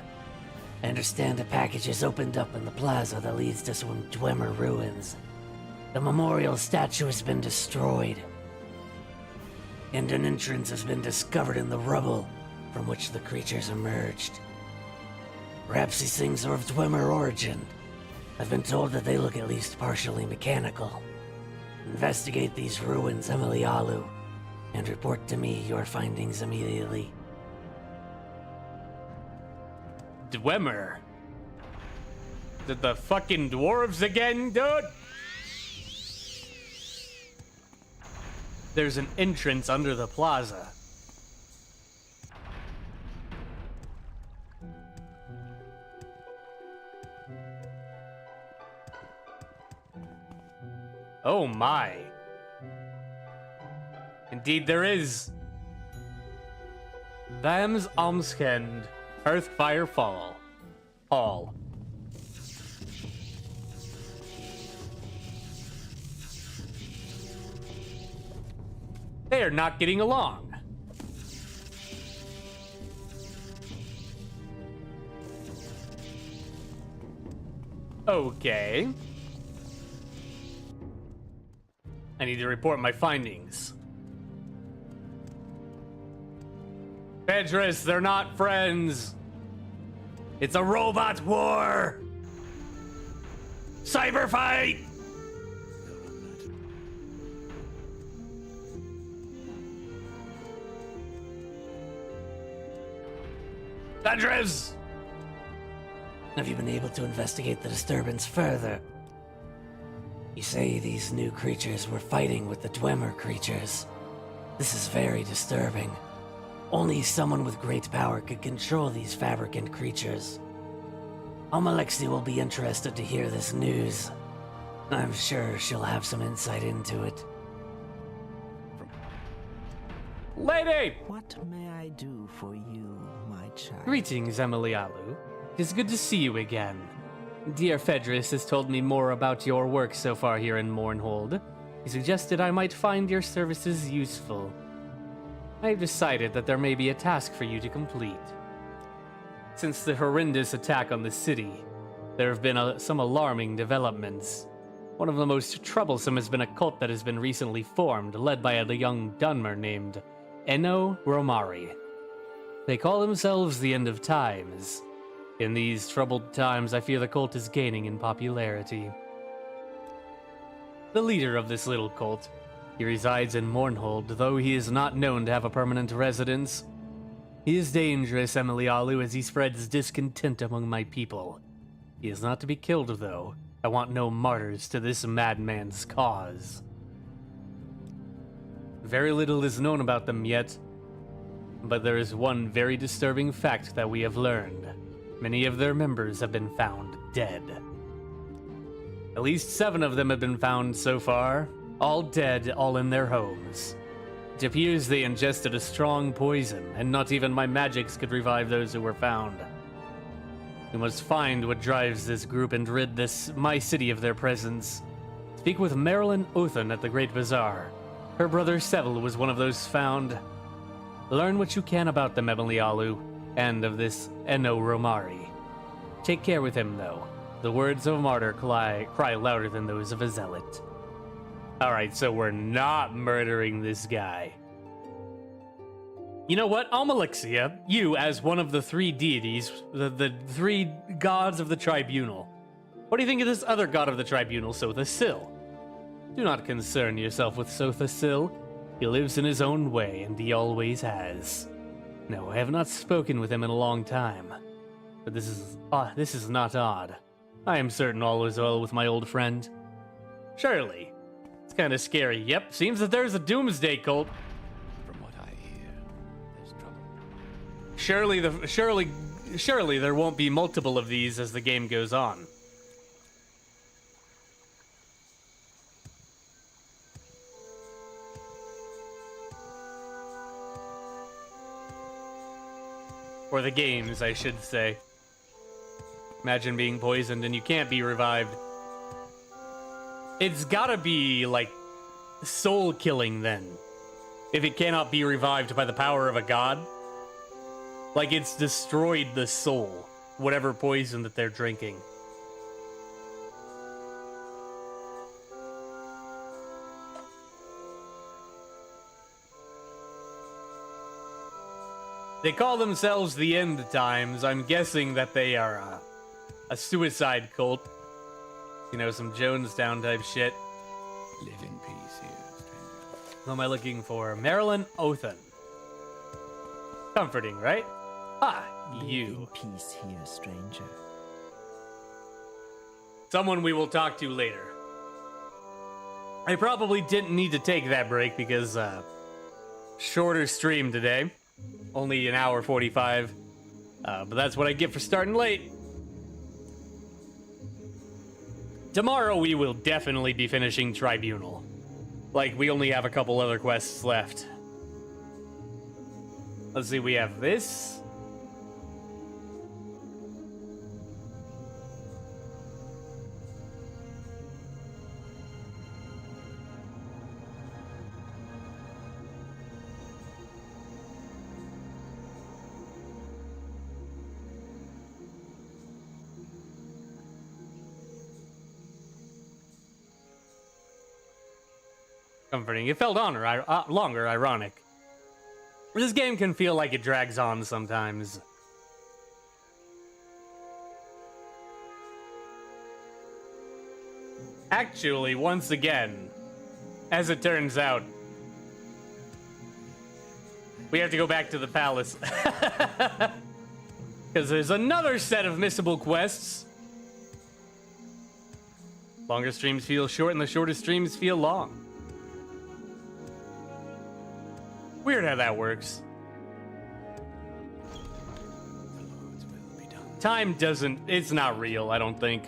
I understand a package is opened up in the plaza that leads to some Dwemer ruins. The memorial statue has been destroyed, and an entrance has been discovered in the rubble from which the creatures emerged. Perhaps these things are of Dwemer origin. I've been told that they look at least partially mechanical. Investigate these ruins, Aliulo, and report to me your findings immediately. Dwemer. The fucking dwarves again, dude? there's an entrance under the plaza. Oh my. Indeed there is. Them's Almskend, Earthfire Fall. Hall. They are not getting along. Okay. I need to report my findings. Pedris, they're not friends. It's a robot war. Cyber fight. Pedris! Have you been able to investigate the disturbance further? You say these new creatures were fighting with the Dwemer creatures. This is very disturbing. Only someone with great power could control these fabricant creatures. Almalexi will be interested to hear this news. I'm sure she'll have some insight into it. Lady! What may I do for you, my child? Greetings, Aliulo. It is good to see you again. Dear Fedris has told me more about your work so far here in Mournhold. He suggested I might find your services useful. I have decided that there may be a task for you to complete. Since the horrendous attack on the city, there have been some alarming developments. One of the most troublesome has been a cult that has been recently formed, led by a young Dunmer named Enno Romari. They call themselves the End of Times. In these troubled times, I fear the cult is gaining in popularity. The leader of this little cult, he resides in Mournhold, though he is not known to have a permanent residence. He is dangerous, Aliulo, as he spreads discontent among my people. He is not to be killed, though. I want no martyrs to this madman's cause. Very little is known about them yet, but there is one very disturbing fact that we have learned. Many of their members have been found dead. At least 7 of them have been found so far, all dead, all in their homes. It appears they ingested a strong poison, and not even my magics could revive those who were found. We must find what drives this group and rid my city of their presence. Speak with Marilyn Othan at the Great Bazaar. Her brother Seville was one of those found. Learn what you can about them, Aliulo, and of this Enno Romari. Take care with him, though. The words of a martyr cry louder than those of a zealot. Alright, so we're not murdering this guy. You know what, Almalexia, you as one of the 3 deities, the 3 gods of the tribunal, what do you think of this other god of the tribunal, Sotha-Sil? Do not concern yourself with Sotha-Sil. He lives in his own way, and he always has. No, I have not spoken with him in a long time. But this is not odd. I am certain all is well with my old friend. Surely. It's kind of scary. Yep, seems that there's a doomsday cult. From what I hear, there's trouble. Surely there won't be multiple of these as the game goes on. Or the games, I should say. Imagine being poisoned and you can't be revived. It's gotta be, like, soul killing then. If it cannot be revived by the power of a god. Like it's destroyed the soul. Whatever poison that they're drinking. They call themselves the End Times. I'm guessing that they are a suicide cult. You know, some Jonestown type shit. Live in peace here, stranger. Who am I looking for? Marilyn Othan. Comforting, right? Ah, Live in you. peace here, stranger. Someone we will talk to later. I probably didn't need to take that break because, shorter stream today. Only an hour 45. But that's what I get for starting late. Tomorrow we will definitely be finishing Tribunal. Like, we only have a couple other quests left. Let's see, we have this. Comforting. It felt longer, ironic. This game can feel like it drags on sometimes. Actually, once again, as it turns out, we have to go back to the palace. Because there's another set of missable quests. Longer streams feel short and the shorter streams feel long. Weird how that works. Time doesn't... It's not real, I don't think.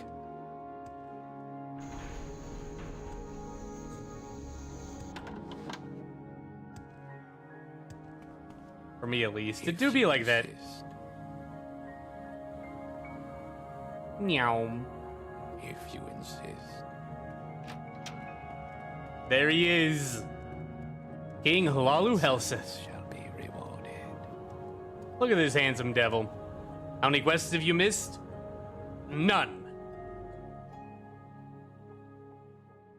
For me, at least. It do be like that. Meow. If you insist. There he is. King Aliulo Helseth. Shall be rewarded. Look at this handsome devil. How many quests have you missed? None.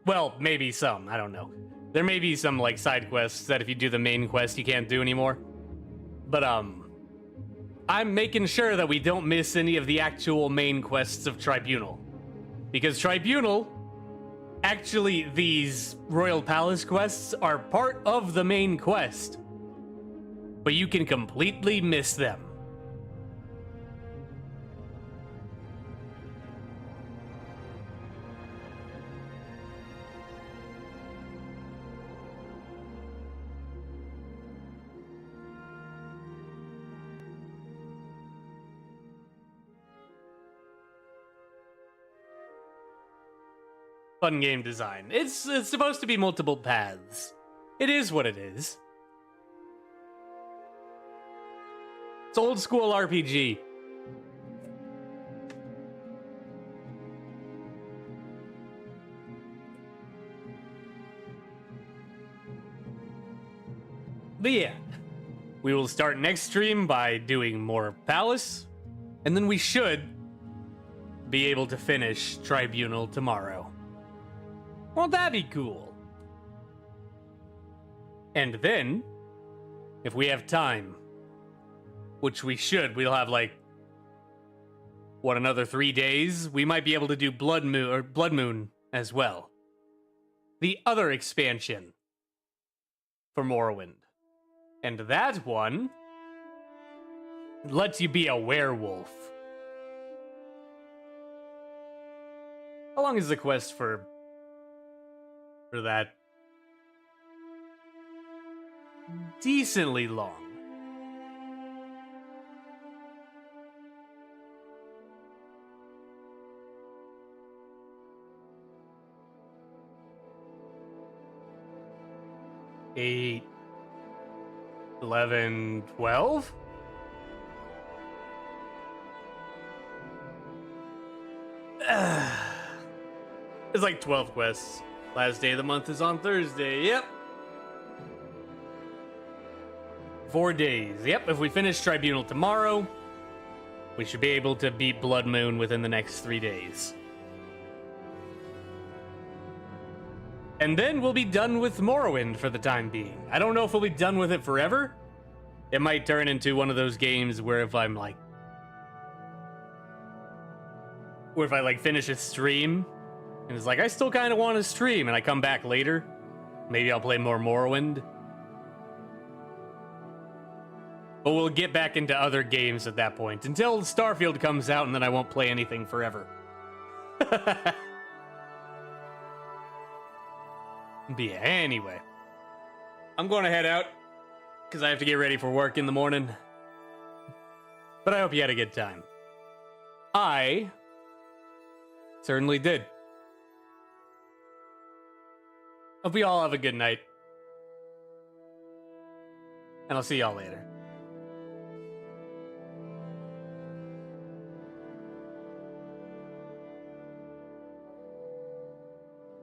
Well, maybe some. I don't know. There may be some, like, side quests that if you do the main quest, you can't do anymore. But, I'm making sure that we don't miss any of the actual main quests of Tribunal. Because Tribunal... Actually, these Royal Palace quests are part of the main quest. But you can completely miss them. Fun game design. It's supposed to be multiple paths. It is what it is. It's old school RPG. But yeah, we will start next stream by doing more Palace, and then we should be able to finish Tribunal tomorrow. Won't that be cool? And then, if we have time, which we should, we'll have like, what, another 3 days? We might be able to do Blood Moon as well. The other expansion for Morrowind. And that one lets you be a werewolf. How long is the quest for that? Decently long. Eight, 11, 12? It's like 12 quests. Last day of the month is on Thursday. Yep. 4 days. Yep, if we finish Tribunal tomorrow, we should be able to beat Blood Moon within the next 3 days. And then we'll be done with Morrowind for the time being. I don't know if we'll be done with it forever. It might turn into one of those games where if I'm like... Where if I like finish a stream, and it's like, I still kind of want to stream, and I come back later, maybe I'll play more Morrowind. But we'll get back into other games at that point, until Starfield comes out, and then I won't play anything forever. But yeah, anyway. I'm going to head out, because I have to get ready for work in the morning. But I hope you had a good time. I certainly did. Hope you all have a good night. And I'll see y'all later.